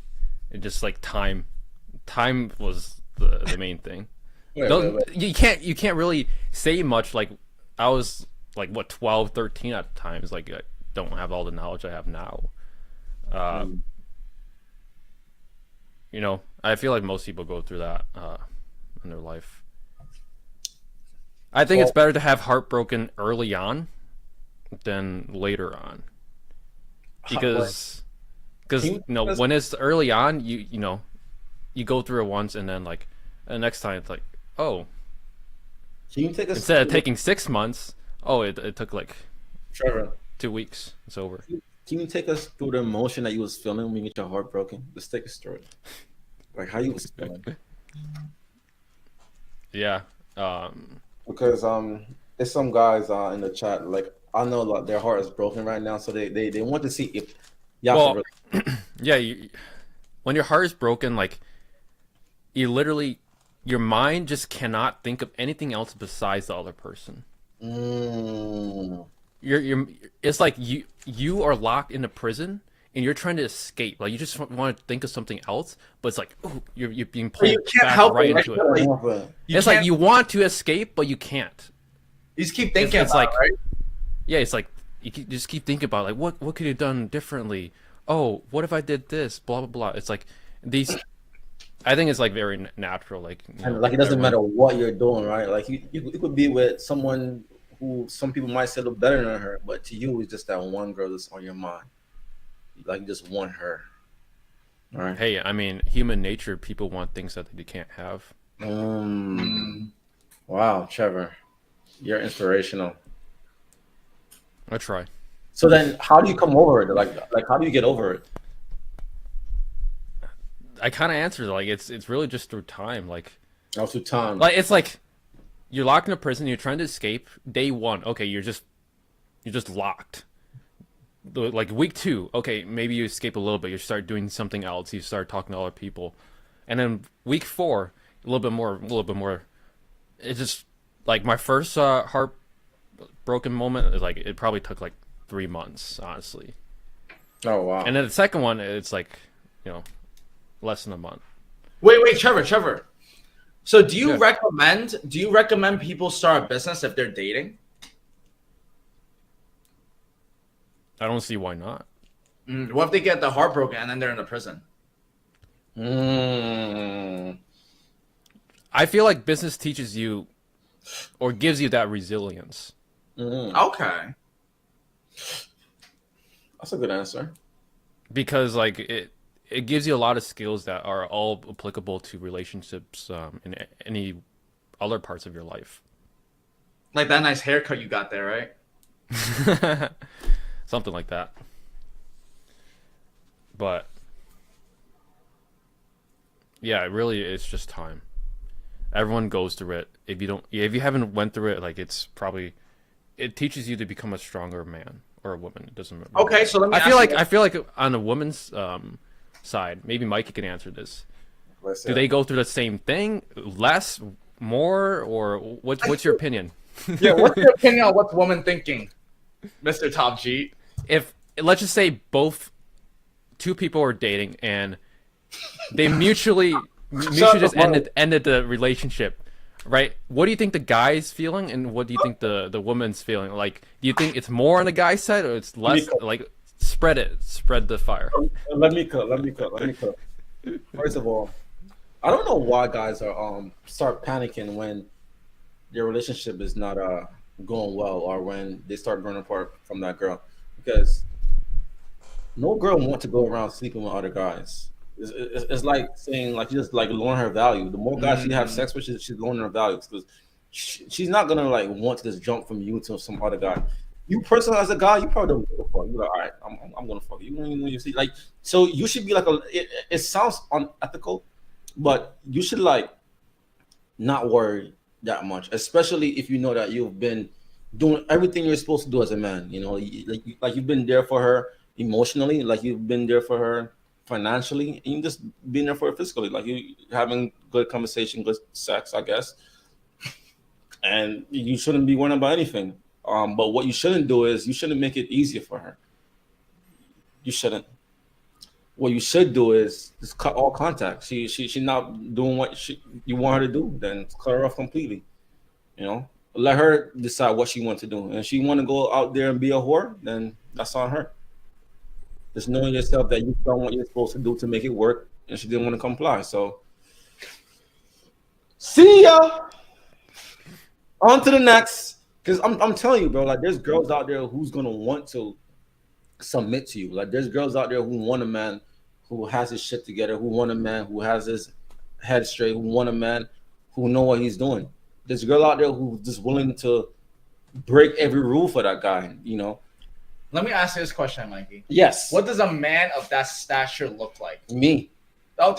It just like time. Time was the main thing. Wait. You can't really say much. Like I was like what 12, 13 at times. Like I don't have all the knowledge I have now. Mm. I feel like most people go through that in their life. I think Well, it's better to have heartbroken early on than later on because Can you when it's early on you go through it once and then like the next time it's like oh can you take us instead of through taking 6 months it took like Trevor? 2 weeks it's over. Can you take us through the emotion that you was feeling when you get your heart broken? Let's take a story. Like how you was feeling. Yeah. Because there's some guys in the chat like I know like their heart is broken right now, so they want to see if y'all Well, can yeah, when your heart is broken, like you literally, your mind just cannot think of anything else besides the other person. really. You're, it's like you are locked in a prison and you're trying to escape. Like you just want to think of something else, but it's like ooh, you're being pulled you can't back help right it, right? into it. It's like can't- you want to escape, but you can't. you just keep thinking It's about like it, right? yeah, it's like just keep thinking about like what could you have done differently? Oh, what if I did this? Blah blah blah. It's like these. I think it's like very natural. Like And like it doesn't everyone- matter what you're doing, right? Like you could be with someone who some people might say look better than her, but to you it's just that one girl that's on your mind. Like you just want her. All right. Hey, I mean, human nature. People want things that they can't have. Wow, Trevor, you're inspirational. I try. So then, how do you come over it? Like how do you get over it? I kind of answered like it's really just through time. Like Also, time. it's like you're locked in a prison. You're trying to escape. Day one, okay, you're just locked. Like week two, okay, maybe you escape a little bit. You start doing something else. You start talking to other people, and then week four, a little bit more. It's just like my first heartbroken moment is like it probably took like 3 months, honestly. Oh wow. And then the second one, it's like, less than a month. Wait, Trevor. So do you Yeah. recommend people start a business if they're dating? I don't see why not. What if they get the heartbroken and then they're in the prison? I feel like business teaches you or gives you that resilience. Okay. That's a good answer. Because like it gives you a lot of skills that are all applicable to relationships in any other parts of your life. Like that nice haircut you got there, right? Something like that. But yeah, really it's just time. Everyone goes through it. If you haven't went through it, like it teaches you to become a stronger man or a woman. It doesn't really Okay, matter. so let me I feel ask like you. I feel like on a woman's side, maybe Mikey can answer this. Do they go through the same thing, less, more, or what's your opinion? Yeah, what's your opinion on what's woman thinking, Mr. Top G? If let's just say two people are dating and they mutually just ended the relationship, right? What do you think the guy's feeling, and what do you think the woman's feeling? Like, do you think it's more on the guy's side or it's less? Like, spread the fire. Let me cook. First of all, I don't know why guys are start panicking when their relationship is not going well, or when they start growing apart from that girl, because no girl wants to go around sleeping with other guys. It's like saying, like, you just like lowering her value. The more guys she have sex with, she's lowering her value, because she's not gonna like want to just jump from you to some other guy. You personally, as a guy, you probably don't give a fuck. You're like, all right, I'm gonna fuck you. You see, like, so you should be like it sounds unethical, but you should like not worry that much, especially if you know that you've been doing everything you're supposed to do as a man. You know, like you've been there for her emotionally, like you've been there for her financially, and you just been there for her physically, like you having good conversation, good sex, I guess. And you shouldn't be worrying about anything. But what you shouldn't do is you shouldn't make it easier for her. You shouldn't. What you should do is just cut all contact. She's not doing what you want her to do, then cut her off completely. You know, let her decide what she wants to do. And if she want to go out there and be a whore, then that's on her. Just knowing yourself that you've done what you're supposed to do to make it work, and she didn't want to comply. So, see ya. On to the next. Because I'm telling you, bro, like, there's girls out there who's gonna want to submit to you. Like, there's girls out there who want a man who has his shit together, who want a man who has his head straight, who want a man who know what he's doing. There's a girl out there who's just willing to break every rule for that guy, you know. Let me ask you this question, Mikey. Yes. What does a man of that stature look like? Me. Oh,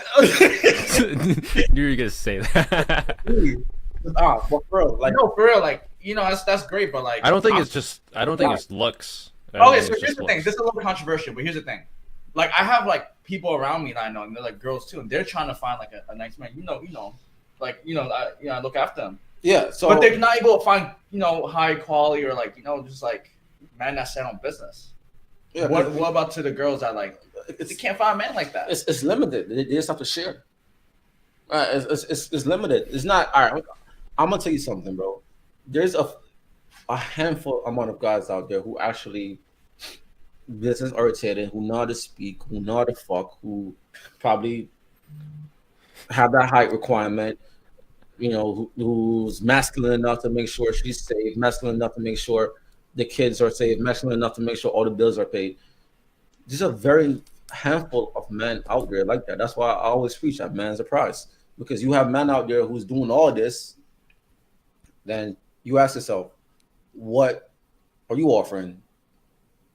Knew you were gonna say that. But bro, like, no, for real, like, you know, that's great, but like, I don't think it's looks. Okay, so here's the thing. This is a little controversial, but here's the thing. Like, I have like people around me that I know, and they're like girls too, and they're trying to find like a nice man. I look after them. Yeah. So, but they're not able to find high quality or like just like man that's stand on business. Yeah. What about to the girls that like they can't find a man like that? It's limited. They just have to share. It's limited. It's not. All right. I'm gonna tell you something, bro. There's a handful amount of guys out there who actually business oriented, who know how to speak, who know how to fuck, who probably have that height requirement, who's masculine enough to make sure she's safe, masculine enough to make sure the kids are safe, masculine enough to make sure all the bills are paid. There's a very handful of men out there like that. That's why I always preach that man's a prize. Because you have men out there who's doing all this, then you ask yourself, what are you offering?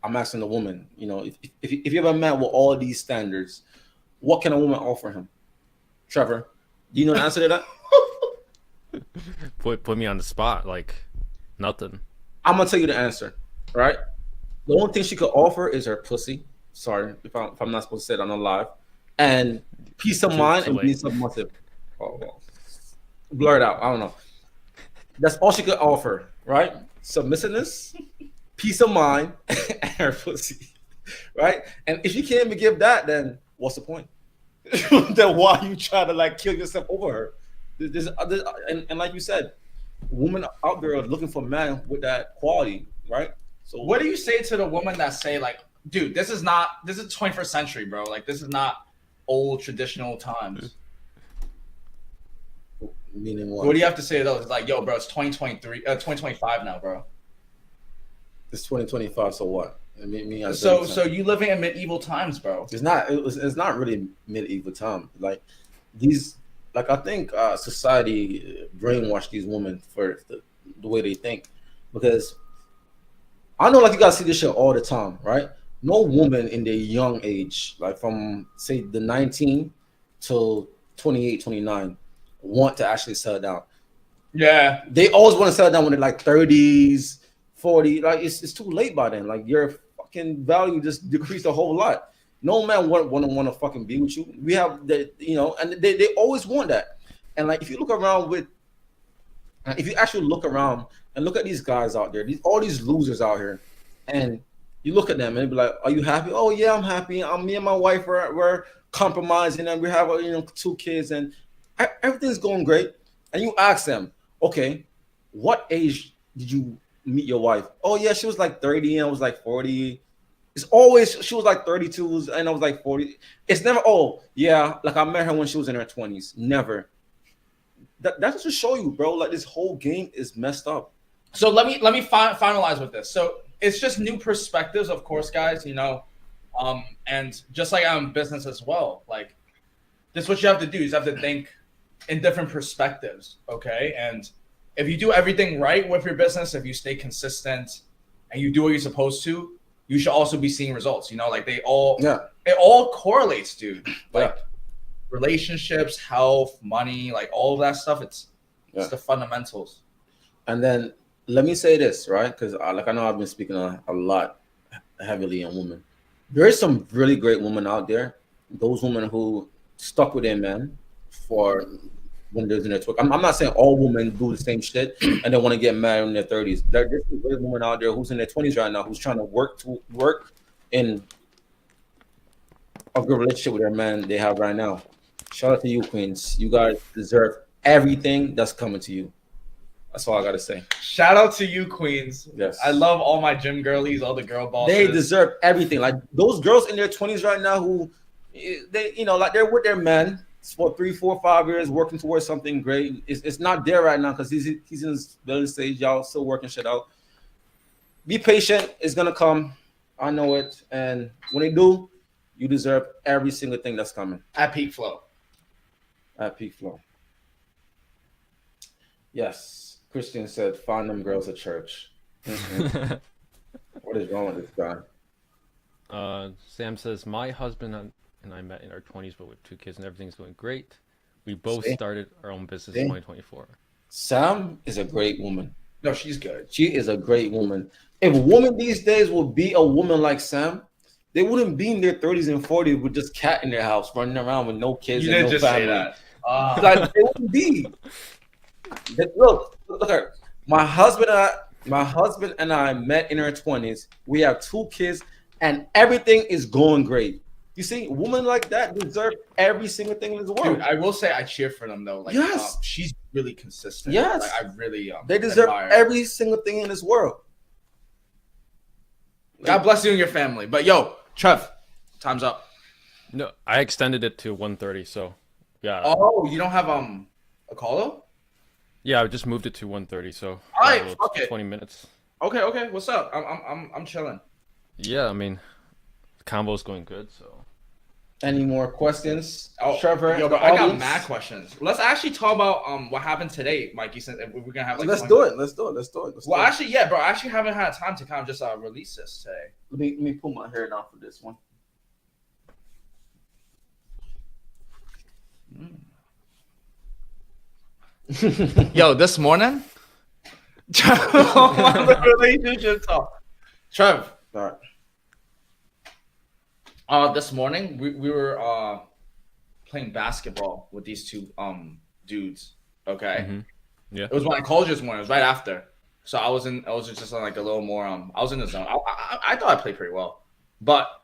I'm asking the woman, if you have a man with all these standards, what can a woman offer him? Trevor, do you know the answer to that? Put me on the spot, like nothing. I'm gonna tell you the answer, right? The only thing she could offer is her pussy. Sorry if I'm not supposed to say that on a live, and peace of mind and being submissive. Oh, well. Blur it out. I don't know. That's all she could offer, right? Submissiveness, peace of mind, and her pussy, right? And if you can't even give that, then what's the point? Then why you try to like kill yourself over her? And like you said, women out there are looking for men with that quality, right? So what do you say to the woman that say like, dude, this is 21st century, bro. Like, this is not old traditional times. Meaning what? What do you have to say to those? It's like, yo, bro, it's 2025 now, bro. It's 2025, so what? So you living in medieval times, bro. It's not really medieval time. Like I think society brainwashed these women for the way they think, because I know, like, you guys see this shit all the time, right? No woman in their young age, like from say the 19 till 28, 29, want to actually settle down. Yeah. They always want to settle down when they're like 30s, 40. Like it's too late by then. Like your fucking value just decreased a whole lot. No man want to fucking be with you. We have the, you know, and they always want that. And like if you look around with, if you actually look around and look at these guys out there, all these losers out here, and you look at them and be like, "Are you happy?" "Oh yeah, I'm happy. Me and my wife we're compromising, and we have 2 kids, and everything's going great." And you ask them, "Okay, what age did you meet your wife?" "Oh yeah, she was like 30 and I was like 40." It's always she was like 32 and I was like 40. It's never, "Oh yeah, like I met her when she was in her 20s." Never. That's to show you, bro. Like this whole game is messed up. So let me finalize with this. So it's just new perspectives, of course, guys. And just like I'm in business as well. Like this, is what you have to do. You have to think in different perspectives, okay? And if you do everything right with your business, if you stay consistent and you do what you're supposed to, you should also be seeing results. Like it all correlates, dude. Like relationships, health, money, like all of that stuff. It's the fundamentals. And then let me say this, right? Because I know I've been speaking a lot heavily on women. There is some really great women out there. Those women who stuck with their men for when they're in their 20s. I'm not saying all women do the same shit and they want to get married in their 30s. There's a great woman out there who's in their 20s right now who's trying to work in a good relationship with their man they have right now. Shout out to you, queens. You guys deserve everything that's coming to you. That's all I gotta say. Shout out to you, queens. Yes. I love all my gym girlies, all the girl bosses. They deserve everything. Like those girls in their 20s right now who they, like they're with their men for 3, 4, 5 years working towards something great. It's not there right now because he's in his building stage. Y'all still working shit out. Be patient. It's gonna come. I know it. And when they do, you deserve every single thing that's coming. At PeakFlow. At PeakFlow. Yes. Christian said, "Find them girls at church." Mm-hmm. What is wrong with this guy? Sam says, "My husband and I met in our 20s, but with 2 kids, and everything's going great. We both started our own business in 2024. Sam is a great woman. No, she's good. She is a great woman. If women these days would be a woman like Sam, they wouldn't be in their 30s and 40s with just cat in their house running around with no kids and no family. You didn't just say that. Like, they wouldn't be. Look at her. My husband and I met in our 20s. We have 2 kids, and everything is going great. You see, women like that deserve every single thing in this world. Dude, I will say I cheer for them though. Like, yes, she's really consistent. Yes, like, I really. They deserve every single thing in this world. God bless you and your family. But yo, Trev, time's up. No, I extended it to 1:30. So, yeah. Oh, you don't have a call though? Yeah, I just moved it to 1:30. So, all right, okay. 20 minutes. Okay. What's up? I'm chilling. Yeah, I mean, the combo's going good. So. Any more questions, Trevor? Yo, but I got mad questions. Let's actually talk about what happened today, Mikey. Since we're gonna have like, let's do it. Well, actually, yeah, bro. I actually haven't had time to kind of just release this today. Let me pull my hair down for this one. Yo, this morning, the relationship talk. Trev. All right. This morning we were playing basketball with these 2 dudes. Okay. Mm-hmm. Yeah. It was when I called you this morning. It was right after. So I was just like a little more I was in the zone. I thought I played pretty well, but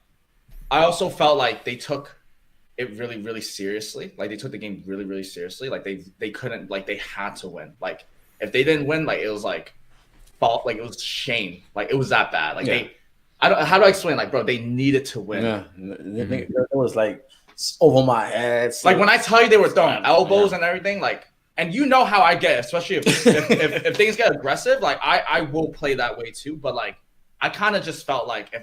I also felt like they took it really, really seriously. Like they took the game really, really seriously. Like they couldn't, like they had to win. Like if they didn't win, like it was like fault. Like it was shame. Like it was that bad. Like how do I explain? Like, bro, they needed to win. Yeah, it was like over my head. So like when I tell you they were throwing elbows and everything, like, and you know how I get, especially if things get aggressive, like I will play that way too. But like, I kind of just felt like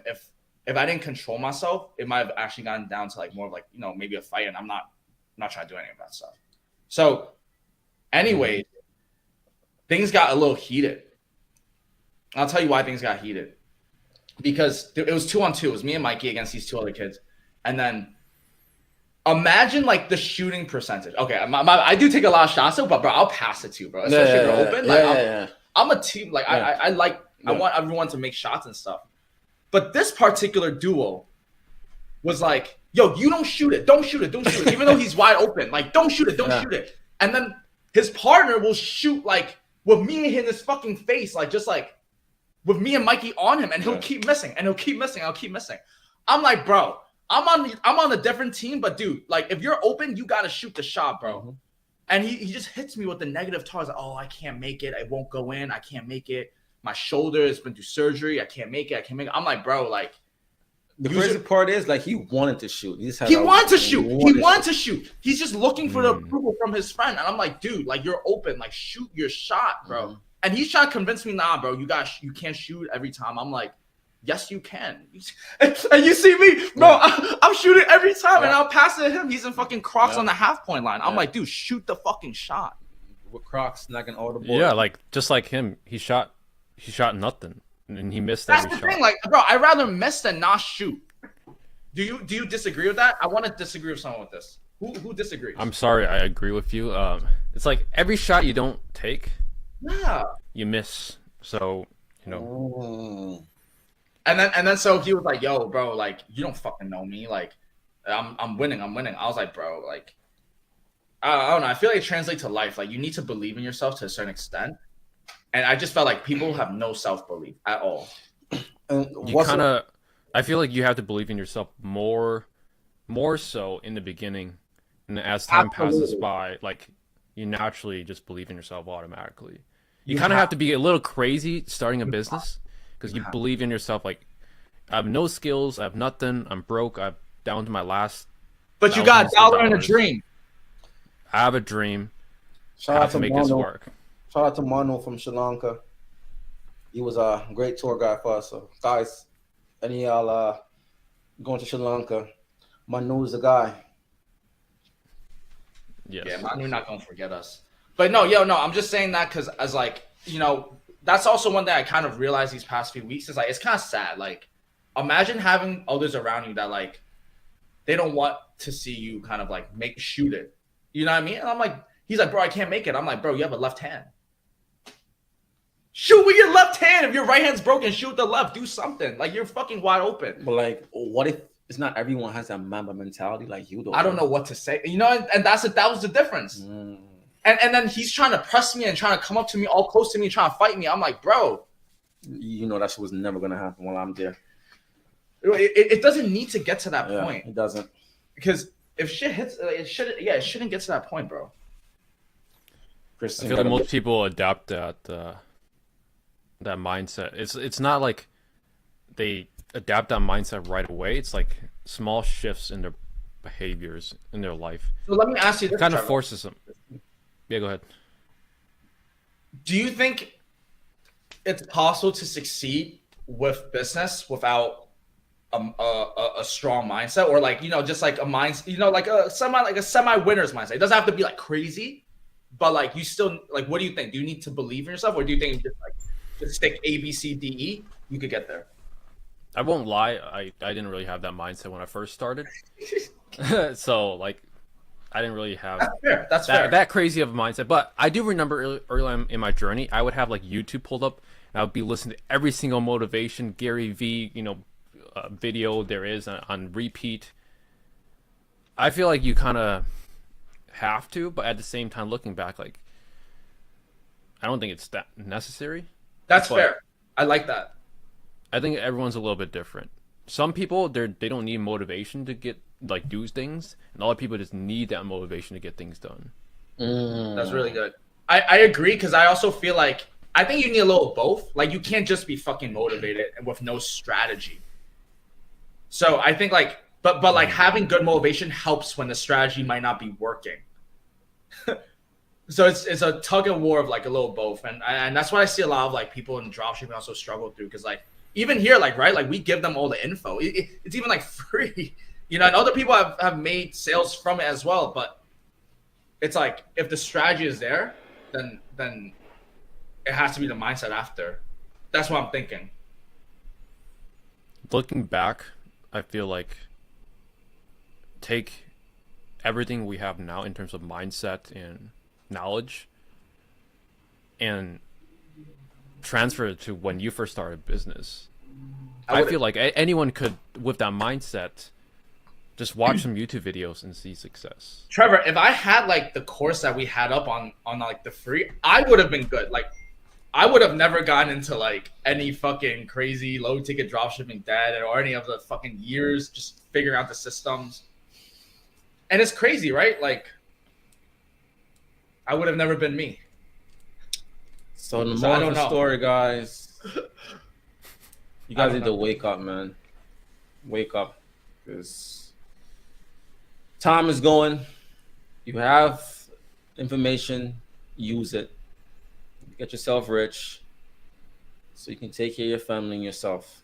if I didn't control myself, it might have actually gotten down to like more of like, maybe a fight, and I'm not trying to do any of that stuff. So, anyway, things got a little heated. I'll tell you why things got heated. Because it was 2-on-2. It was me and Mikey against these 2 other kids. And then Imagine like the shooting percentage. Okay, I do take a lot of shots, but bro, I'll pass it to you, bro. Especially if you're open. Like I'm a team. Like I want everyone to make shots and stuff. But this particular duo was like, yo, you don't shoot it. Don't shoot it. Don't shoot it. Even though he's wide open. Like, don't shoot it. Don't shoot it. And then his partner will shoot like with me in his fucking face, like just like with me and Mikey on him, and he'll keep missing, and he'll keep missing. I'll keep missing. I'm like, bro, I'm on a different team, but dude, like if you're open, you gotta shoot the shot, bro. Mm-hmm. And he just hits me with the negative targets. Like, oh, I can't make it. It won't go in. I can't make it. My shoulder has been through surgery. I can't make it. I can't make it. I'm like, bro, like. The crazy part is, like, he wanted to shoot. He wanted to shoot. He wanted to shoot. He's just looking for the approval from his friend. And I'm like, dude, like, you're open. Like, shoot your shot, bro. Mm-hmm. And he's trying to convince me, nah, bro, you can't shoot every time. I'm like, yes, you can. And you see me, bro, I'm shooting every time, and I'll pass it to him. He's in fucking Crocs on the half-point line. I'm like, dude, shoot the fucking shot. With Crocs, knocking all the balls. Yeah, like, just like him, he shot nothing. And he missed That's every the shot. thing, like, bro, I'd rather miss than not shoot. Do you disagree with that? I want to disagree with someone with this. Who disagrees? I'm sorry, I agree with you. It's like every shot you don't take, you miss. So, you know. And then so he was like, yo, bro, like, you don't fucking know me. Like, I'm winning. I was like, bro, like, I don't know. I feel like it translates to life. Like, you need to believe in yourself to a certain extent. And I just felt like people have no self-belief at all. I feel like you have to believe in yourself more so in the beginning. And as time passes by, like, you naturally just believe in yourself automatically. You kind of have to be a little crazy starting a business because you believe in yourself. Like, I have no skills. I have nothing. I'm broke. I'm down to my last. But you got a dollar and a dream. I have a dream. Shout out to make this work. Shout out to Manu from Sri Lanka. He was a great tour guide for us. So, guys, any of y'all going to Sri Lanka, Manu's the guy. Yes. Yeah, Manu not going to forget us. But no, I'm just saying that because as like, you know, that's also one thing I kind of realized these past few weeks is like, it's kind of sad. Like, imagine having others around you that like, they don't want to see you kind of like shoot it. You know what I mean? And I'm like, he's like, bro, I can't make it. I'm like, bro, you have a left hand. Shoot with your left hand. If your right hand's broken, shoot with the left. Do something. Like, you're fucking wide open. But like, what if it's not everyone has that Mamba mentality like you do? I don't know what to say. You know, and that was the difference. And then he's trying to press me and trying to come up to me all close to me and trying to fight me. I'm like, bro. You know that shit was never going to happen while I'm there. It doesn't need to get to that point. It doesn't. Because if shit hits, it shouldn't get to that point, bro. I feel like most people adapt that mindset. It's not like they adapt that mindset right away. It's like small shifts in their behaviors in their life. So let me ask you this. It kind of forces them. Yeah, go ahead. Do you think it's possible to succeed with business without a strong mindset, or like, you know, just like a mindset, you know, like a semi winner's mindset? It doesn't have to be like crazy, but like you still like, what do you think? Do you need to believe in yourself, or do you think just like just stick A, B, C, D, E, you could get there? I won't lie. I didn't really have that mindset when I first started. So like, I didn't really have that's fair. That crazy of a mindset. But I do remember early on in my journey, I would have like YouTube pulled up, and I would be listening to every single motivation Gary V, you know, video there is on repeat. I feel like you kind of have to, but at the same time, looking back, like, I don't think it's that necessary. That's fair. I like that. I think everyone's a little bit different. Some people they don't need motivation to get like do things, and other people just need that motivation to get things done. That's really good. I agree, because I also feel like I think you need a little of both. Like, you can't just be fucking motivated and with no strategy. So I think like, but like having good motivation helps when the strategy might not be working. So it's a tug of war of like a little both, and that's what I see a lot of like people in dropshipping also struggle through, because like even here, like, right, like we give them all the info. It's even like free, you know, and other people have made sales from it as well. But it's like, if the strategy is there, then it has to be the mindset after. That's what I'm thinking. Looking back, I feel like take everything we have now in terms of mindset and knowledge and transfer it to when you first started a business. I feel like anyone could, with that mindset, just watch some YouTube videos and see success. Trevor, if I had like the course that we had up on like the free, I would have been good. Like, I would have never gotten into like any fucking crazy low ticket dropshipping debt or any of the fucking years just figuring out the systems. And it's crazy, right? Like, I would have never been me. So the So I moral don't of the know. story, guys, you guys don't need to know. wake up, man. Wake up, because time is going. You have information, use it. Get yourself rich, so you can take care of your family and yourself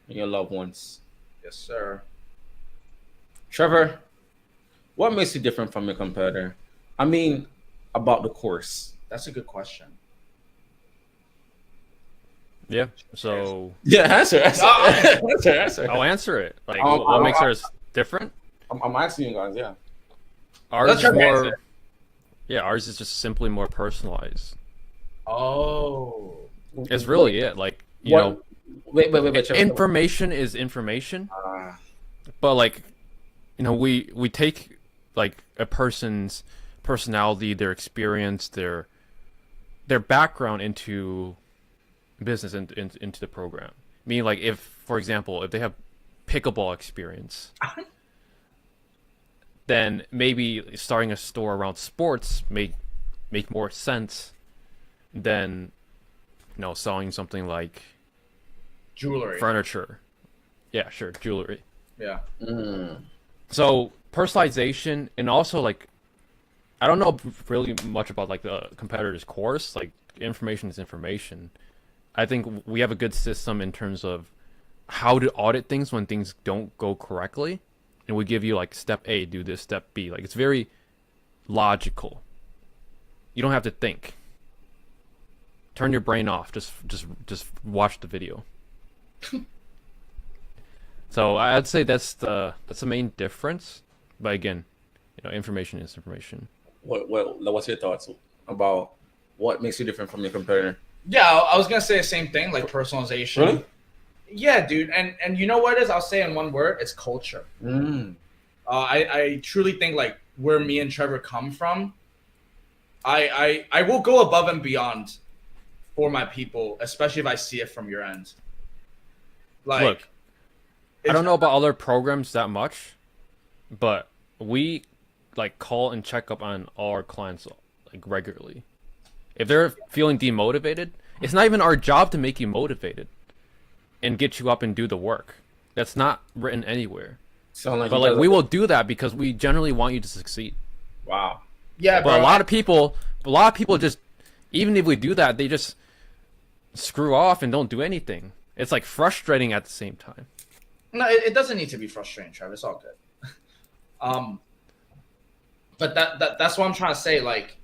and your loved ones. Yes, sir. Trevor, what makes you different from your competitor? I mean, about the course. That's a good question. Yeah. So Yeah, answer. Answer. I'll answer it. Like, Um, what makes um, ours different? I'm asking you guys, yeah. Ours Let is Trevor more. answer. Yeah, ours is just simply more personalized. Oh. It's really it. Like, you What- know, Wait, Trevor. information is information, Ah, but like, you know, we take like a person's personality, their experience, their background into business and into the program. Meaning, like, if, for example, if they have pickleball experience, then maybe starting a store around sports make more sense than, you know, selling something like Jewelry. furniture. Yeah, sure, jewelry. Yeah. So personalization, and also like, I don't know really much about like the competitor's course. Like, information is information. I think we have a good system in terms of how to audit things when things don't go correctly, and we give you like step A, do this, step B. Like, it's very logical. You don't have to think. Turn your brain off. Just watch the video. So I'd say that's the main difference. But again, you know, information is information. what's your thoughts about what makes you different from your competitor? Yeah, I was gonna say the same thing, like personalization. Really? Yeah, dude. And you know what it is? I'll say in one word, it's culture. I truly think like where me and Trevor come from, I will go above and beyond for my people, especially if I see it from your end. Like, Look, I don't know about other programs that much, but we like call and check up on all our clients like regularly. If they're feeling demotivated, it's not even our job to make you motivated and get you up and do the work. That's not written anywhere. Sound like But you like, guys we are- will do that because we generally want you to succeed. Wow. Yeah, But bro. a lot of people just, even if we do that, they just screw off and don't do anything. It's like frustrating at the same time. No, it doesn't need to be frustrating, Trevor. It's all good. But that's what I'm trying to say. Like,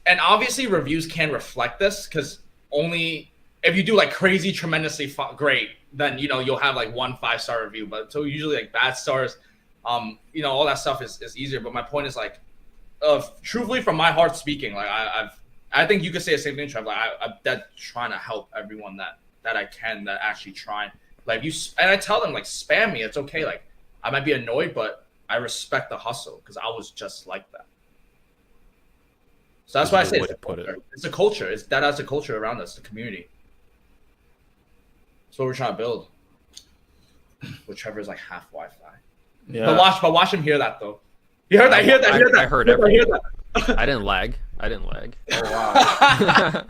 and obviously reviews can reflect this, because only if you do like crazy, tremendously great, then you know you'll have like 1 5-star review. But so usually like bad stars, you know, all that stuff is easier. But my point is like, truthfully, from my heart speaking, like I think you could say the same thing, Trevor. Like I'm dead trying to help everyone that I can, that actually try. Like and I tell them like, spam me, it's okay. Like, I might be annoyed, but I respect the hustle, because I was just like that. So that's why I That's a say good it's way a to put it. culture. It's a culture. It's that has a culture around us, the community. That's what we're trying to build. But Trevor's like half Wi-Fi. Yeah. But watch him hear that though. You heard that? Hear that? Hear that? I heard Hear that, everything. hear that. I didn't lag. Oh wow.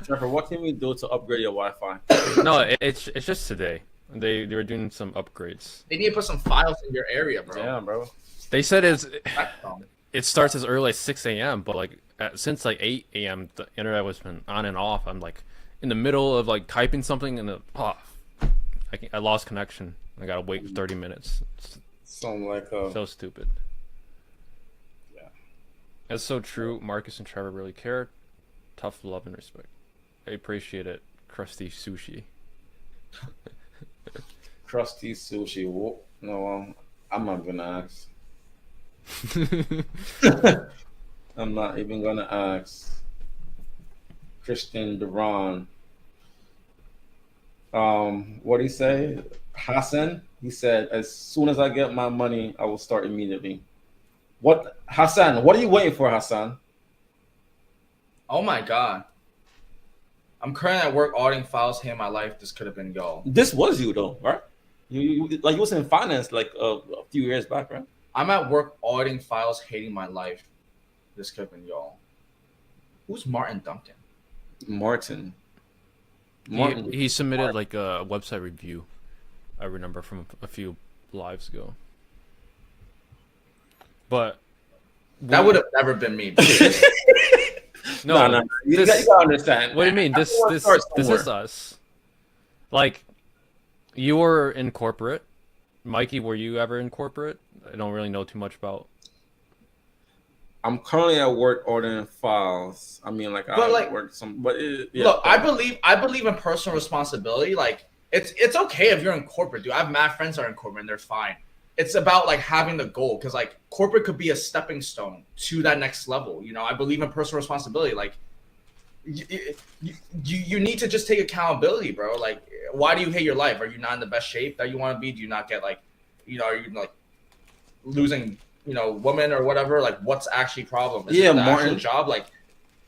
Trevor, what can we do to upgrade your Wi-Fi? No, it's just today. They were doing some upgrades. They need to put some files in your area, bro. Yeah, bro. They said Backbone. it starts as early as 6 a.m., but like since like 8 a.m. the internet was been on and off. I'm like in the middle of like typing something and I lost connection. I gotta wait 30 minutes. It's Something like so stupid. Yeah. That's so true. Marcus and Trevor really care. Tough love and respect. I appreciate it. Crusty sushi. crusty sushi. No, I'm not gonna ask. I'm not even gonna ask. Christian Duran. What did he say? Hassan. He said, "As soon as I get my money, I will start immediately." What, Hassan? What are you waiting for, Hassan? Oh my god. I'm currently at work auditing files. Hey, my life. This could have been y'all. This was you though, right? You like you was in finance like a few years back, right? I'm at work auditing files, hating my life. This could have been y'all. Who's Martin Duncan? Martin. He submitted like a website review. I remember from a few lives ago. But That would have never been me. No. You gotta understand. What do you mean? This is us. Like, you were in corporate. Mikey, were you ever in corporate? I don't really know too much about. I'm currently at work ordering files. I mean, like, work some, but look, I believe in personal responsibility. Like, it's okay if you're in corporate, dude. I have mad friends that are in corporate and they're fine. It's about like having the goal, because like corporate could be a stepping stone to that next level. You know, I believe in personal responsibility. Like, you need to just take accountability, bro. Like, why do you hate your life? Are you not in the best shape that you want to be? Do you not get like, are you like losing, women or whatever? Like, what's actually problem? Is it the actual job? Like,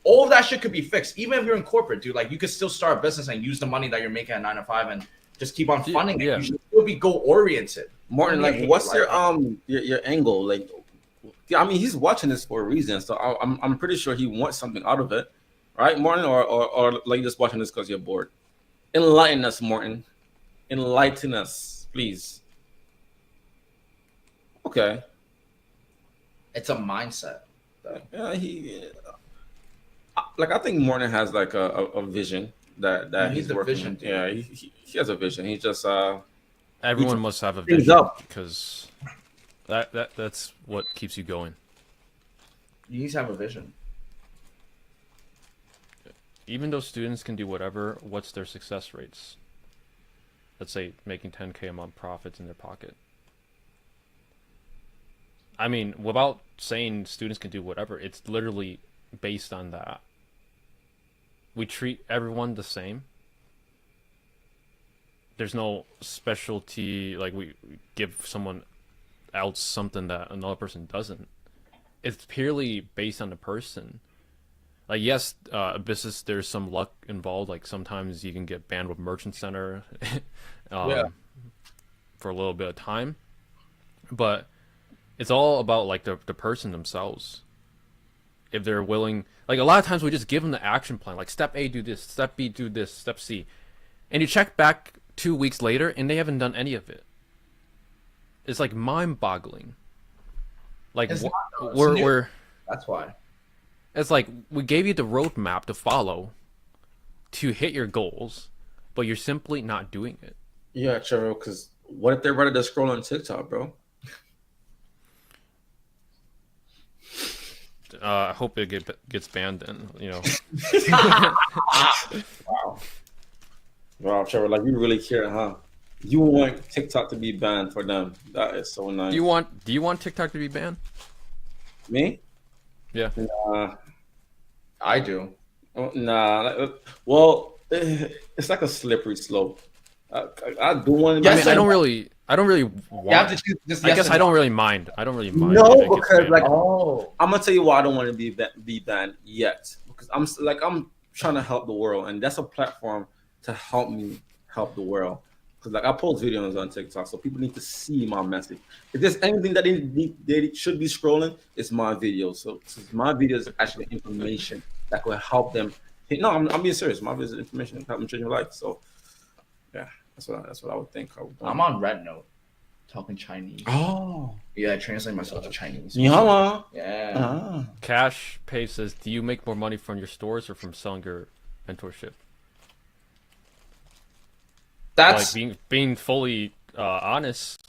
all of that shit could be fixed. Even if you're in corporate, dude, like you could still start a business and use the money that you're making at 9 to 5 and just keep on funding it. You should still be goal oriented. Martin, like, what's your angle? Like, I mean, he's watching this for a reason, so I'm pretty sure he wants something out of it, right, Martin? Or like, just watching this because you're bored. Enlighten us, Martin. Enlighten us, please. Okay. It's a mindset. Yeah, I think Martin has like a vision that he's working. Vision, dude. Yeah, he has a vision. He just everyone must have a vision because that's what keeps you going. You need to have a vision. Even though students can do whatever, what's their success rates? Let's say making 10K a month profits in their pocket. I mean, without saying students can do whatever, it's literally based on that. We treat everyone the same. There's no specialty, like we give someone else something that another person doesn't. It's purely based on the person. Like, yes, a business, there's some luck involved. Like, sometimes you can get banned with Merchant Center for a little bit of time. But it's all about, like, the person themselves. If they're willing... Like, a lot of times we just give them the action plan. Like, step A, do this. Step B, do this. Step C. And you check back 2 weeks later, and they haven't done any of it. It's, like, mind-boggling. Like, we're... That's why. It's like, we gave you the roadmap to follow to hit your goals, but you're simply not doing it. Yeah, Trevor, because what if they're ready to scroll on TikTok, bro? I hope it gets banned then, Wow, Trevor, like, you really care, huh? You want TikTok to be banned for them. That is so nice. Do you want TikTok to be banned? Me? Yeah. I do. Nah. Well, it's like a slippery slope. I do want. Yes, I mean, I don't really want. You have to choose just I guess I don't really mind. I don't really mind. No, because like, I'm gonna tell you why I don't want to be banned yet. Because I'm trying to help the world, and that's a platform to help me help the world. Because like, I post videos on TikTok, so people need to see my message. If there's anything that they should be scrolling, it's my videos. So my videos are actually information that could help them. No, I'm being serious. My videos is information that help them change your life. So yeah, that's what I would think. I'm on Red Note, talking Chinese. Oh. Yeah, I translate myself to Chinese. Yeah. Cash Pay says, do you make more money from your stores or from selling your mentorship? That's like being fully honest.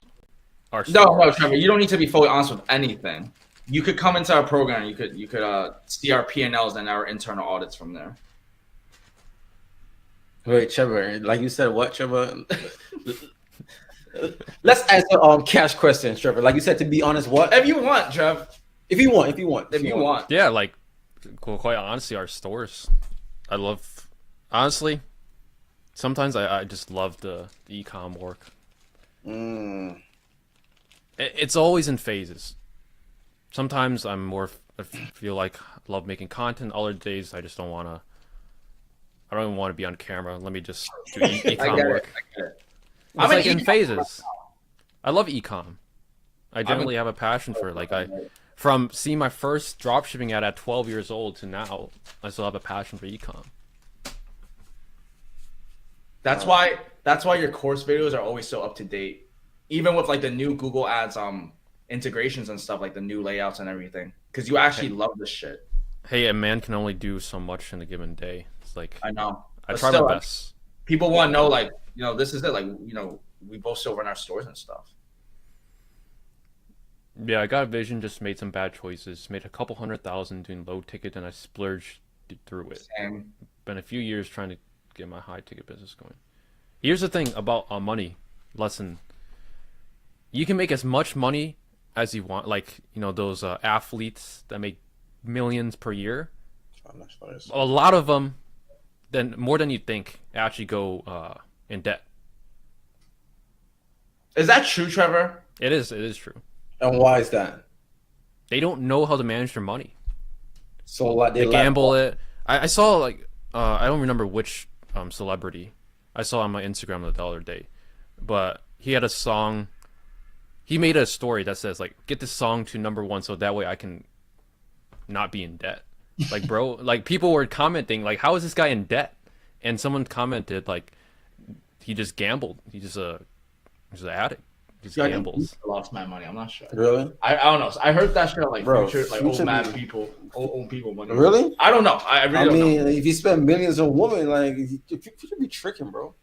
No, Trevor, you don't need to be fully honest with anything. You could come into our program. You could see our P&Ls and our internal audits from there. Wait, Trevor, like you said, what, Trevor? Let's answer cash questions, Trevor. Like you said, to be honest, what If you want, Trev. if you want, if you want, If you want. Yeah, like quite honestly, our stores. I love, honestly. Sometimes I just love the e-com work. It's always in phases. Sometimes I'm more I feel like love making content. Other days I just don't wanna. I don't even want to be on camera. Let me just do I e-com get work. it. I get it. It's like in e-com phases. I love e-com. I generally have a passion for it. Like from seeing my first dropshipping ad at 12 years old to now, I still have a passion for e-com. That's why your course videos are always so up to date, even with like the new Google Ads integrations and stuff, like the new layouts and everything. Because you actually love this shit. Hey, a man can only do so much in a given day. It's like I know. I But try still, my like, best. people want to know, like, this is it. Like, we both still run our stores and stuff. Yeah, I got a vision, just made some bad choices, made a couple 100,000 doing low ticket, and I splurged through it. Same. Been a few years trying to get my high ticket business going. Here's the thing about money lesson. You can make as much money as you want, like those athletes that make millions per year. A lot of them, then more than you think, actually go in debt. Is that true, Trevor? It is true. And why is that? They don't know how to manage their money. So like They gamble it. I saw like I don't remember which celebrity I saw on my Instagram the other day, but he had a song. He made a story that says like, get this song to #1 so that way I can not be in debt. Like, bro, like people were commenting like, how is this guy in debt? And someone commented like, he just gambled. He's an addict. He just gambles. I lost my money. I'm not sure. Really? I don't know. I heard that shit like Bro, future, like future old mad be- people, old people money. Really? I don't know. I really don't know. If you spend millions on women, like you should be tricking, bro.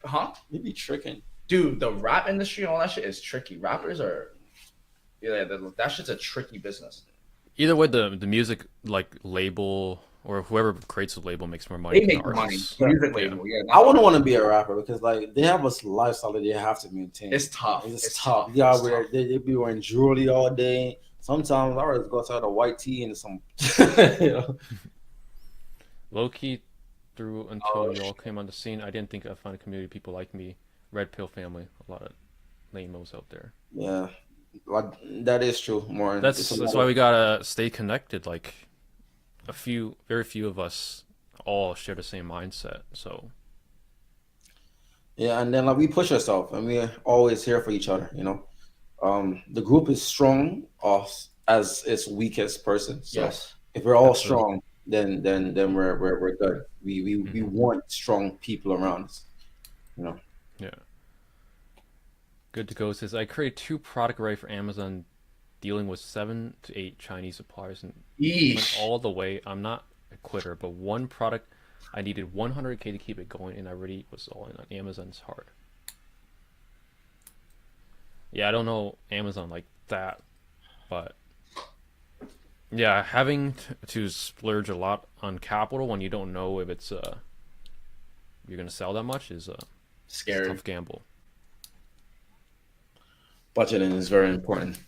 Huh? You'd be tricking. Dude, the rap industry and all that shit is tricky. Rappers are, that shit's a tricky business. Either way, the music like label or whoever creates the label makes more money. They than make the money. artists. Music label, yeah. I wouldn't want to be a rapper because like they have a lifestyle that they have to maintain. It's tough. It's tough. Yeah, they be wearing jewelry all day. Sometimes I would just go outside a white tee and some. Low key, through until you all came on the scene, I didn't think I'd find a community of people like me. Red Pill family, a lot of lame-os out there. Yeah, like that is true. More. That's why we gotta stay connected. Like very few of us all share the same mindset. So yeah, and then like we push ourselves and we're always here for each other. The group is strong as its weakest person. So Yes. if we're all strong, then we're good. We want strong people around us. yeah. Good to go says I created 2 product array for Amazon, dealing with 7 to 8 Chinese suppliers and went all the way. I'm not a quitter, but one product I needed 100K to keep it going, and I already was all in on Amazon's hard. Yeah, I don't know Amazon like that, but yeah, having to splurge a lot on capital when you don't know if it's you're gonna sell that much is Scary. a tough gamble. Budgeting is very important.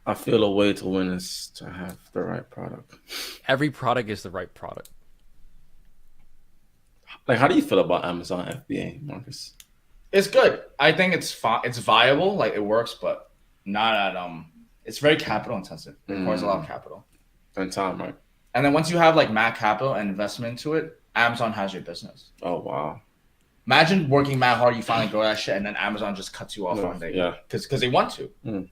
I feel a way to win is to have the right product. Every product is the right product. Like, how do you feel about Amazon FBA, Marcus? It's good. I think it's it's viable, like it works, but not at it's very capital intensive. It requires a lot of capital. And time, right? And then once you have like mad capital and investment into it, Amazon has your business. Oh wow. Imagine working mad hard, you finally grow that shit, and then Amazon just cuts you off one day. Yeah. Because they want to. Mm.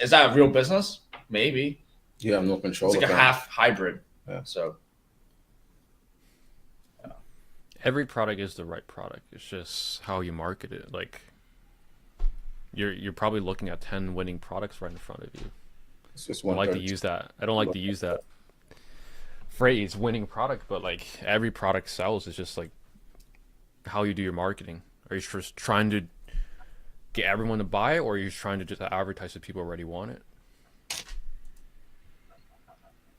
Is that a real business? Maybe. You have no control. It's like a half hybrid. Yeah. So Every product is the right product. It's just how you market it. Like you're probably looking at 10 winning products right in front of you. It's just I don't one. like to use that. I don't like to use that phrase, winning product, but like every product sells. It's just like how you do your marketing. Are you just trying to get everyone to buy it, or are you trying to just advertise that people already want it?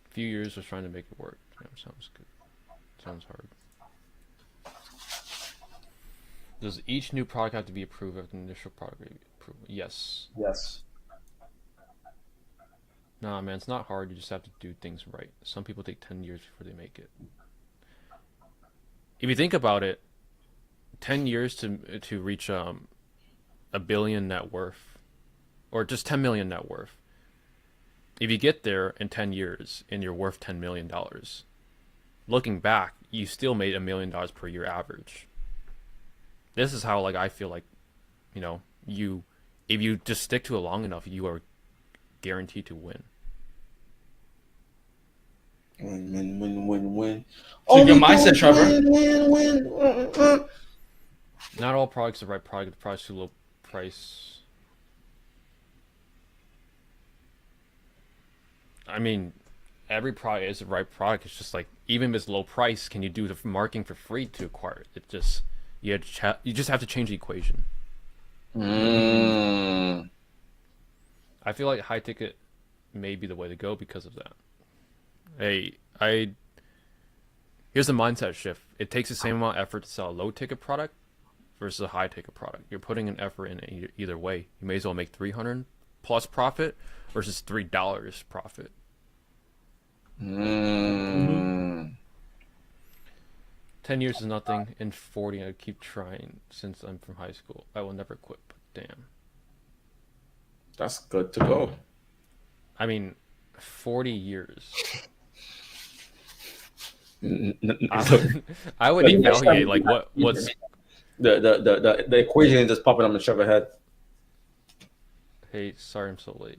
A few years was trying to make it work. Yeah, sounds good. Sounds hard. Does each new product have to be approved after the initial product approval? Yes. Yes. Nah, man, it's not hard. You just have to do things right. Some people take 10 years before they make it. If you think about it, 10 years to reach a billion net worth, or just 10 million net worth. If you get there in 10 years and you're worth $10 million, looking back, you still made $1 million per year average. This is how, like, I feel like, you know, if you just stick to it long enough, you are guaranteed to win. Win. So your mindset, Trevor. Win. Not all products are the right product. The product's too low price. I mean, every product is the right product. It's just like, even if it's low price, can you do the marketing for free to acquire it? It just you just have to change the equation. I feel like high ticket may be the way to go because of that. Here's the mindset shift. It takes the same amount of effort to sell a low ticket product versus a high ticket product. You're putting an effort in either way. You may as well make 300 plus profit versus $3 profit. 10 years is nothing. In 40, I keep trying since I'm from high school. I will never quit. But damn. That's good to go. I mean, 40 years. I would evaluate like what's the equation is just popping up in Trevor's head. Hey, sorry I'm so late.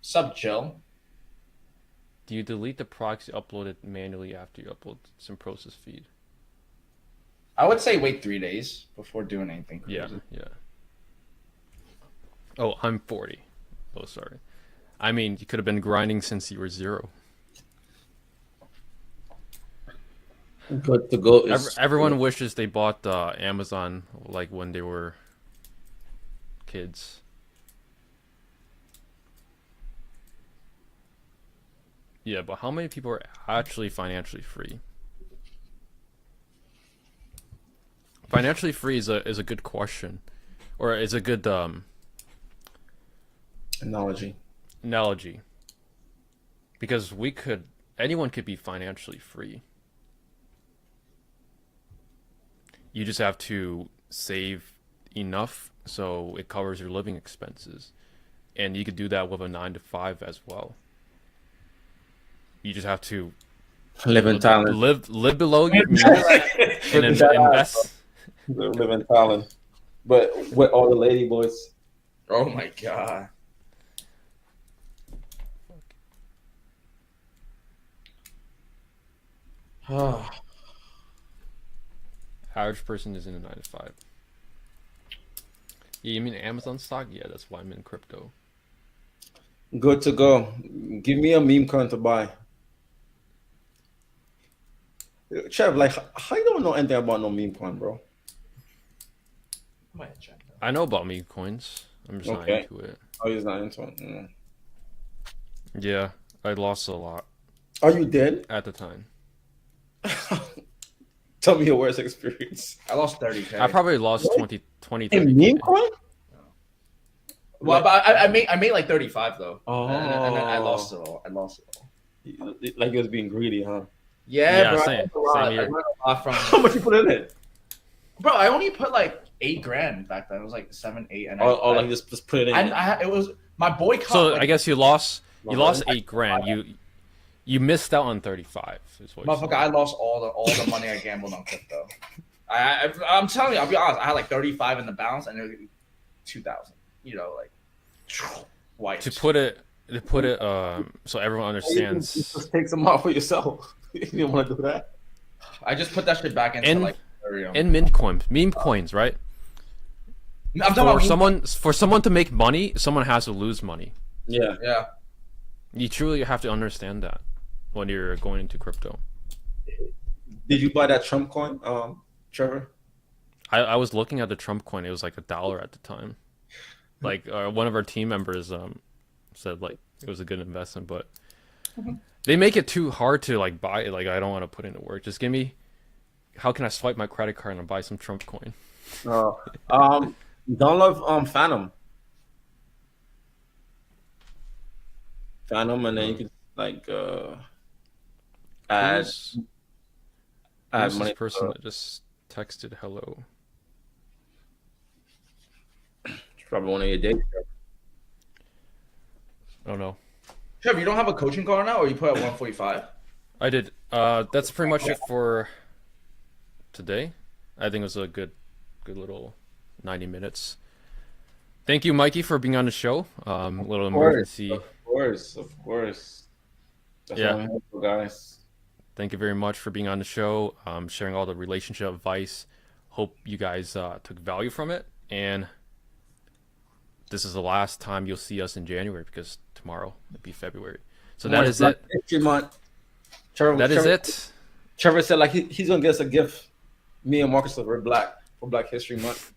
Sub Jill. Do you delete the products you uploaded manually after you upload some process feed? I would say wait 3 days before doing anything crazy. Yeah. Oh, I'm 40. Oh, sorry. I mean, you could have been grinding since you were 0. Good to go. Everyone wishes they bought Amazon like when they were kids. Yeah, but how many people are actually financially free? Financially free is a good question, or is a good analogy. Because anyone could be financially free. You just have to save enough so it covers your living expenses, and you could do that with a 9 to 5 as well. You just have to live in talent. Live below your means and invest. Live in talent, but with all the lady boys. Oh my god. Average person is in a 9 to 5. Yeah, you mean Amazon stock? Yeah, that's why I'm in crypto. Good to go. Give me a meme coin to buy. Trev, like, how you don't know anything about no meme coin, bro? I know about meme coins. I'm just not into it. Oh, he's not into it. Yeah, I lost a lot. Are you dead? At the time. Tell me your worst experience. I lost 30K. I probably lost 20 in meme coin? Well, but I made like 35 though. Oh. And then I lost it all. Like you was being greedy, huh? Yeah, bro. Same here. How much you put in it? Bro, I only put like $8,000 back then. It was like 7, 8, and like just put it in. It was my boy. So I guess you lost $8,000. You missed out on 35. Motherfucker, I lost all the money I gambled on crypto. I'm telling you, I'll be honest. I had like 35 in the balance and it was 2,000. You know, like white. To put it, so everyone understands. Just take some off for yourself. You didn't want to do that. I just put that shit back into like Ethereum. In meme coins, right? I'm talking about for someone to make money, someone has to lose money. Yeah. You truly have to understand that when you're going into crypto. Did you buy that Trump coin, Trevor? I was looking at the Trump coin. It was like $1 at the time. Like one of our team members said like it was a good investment, but they make it too hard to like buy it. Like I don't want to put into work. Just give me how can I swipe my credit card and buy some Trump coin? Download Phantom, and then you can like add Who's add this money. person that just texted hello? It's probably one of your days. Oh no, Trevor, you don't have a coaching card now, or you put at 145? I did. That's pretty much it for today. I think it was a good little 90 minutes. Thank you, Mikey, for being on the show. A little emergency. Of course. That's Yeah. what I'm here for, guys. Thank you very much for being on the show, sharing all the relationship advice. Hope you guys took value from it. And this is the last time you'll see us in January because tomorrow it'll be February. So that is it. History Month. That is it. Trevor said like he's gonna get us a gift. Me and Marcus are black for Black History Month.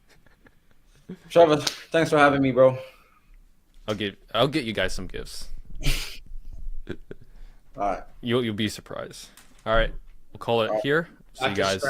Trevor, thanks for having me, bro. I'll get you guys some gifts. All right. You'll be surprised. All right, we'll call it here. See you guys.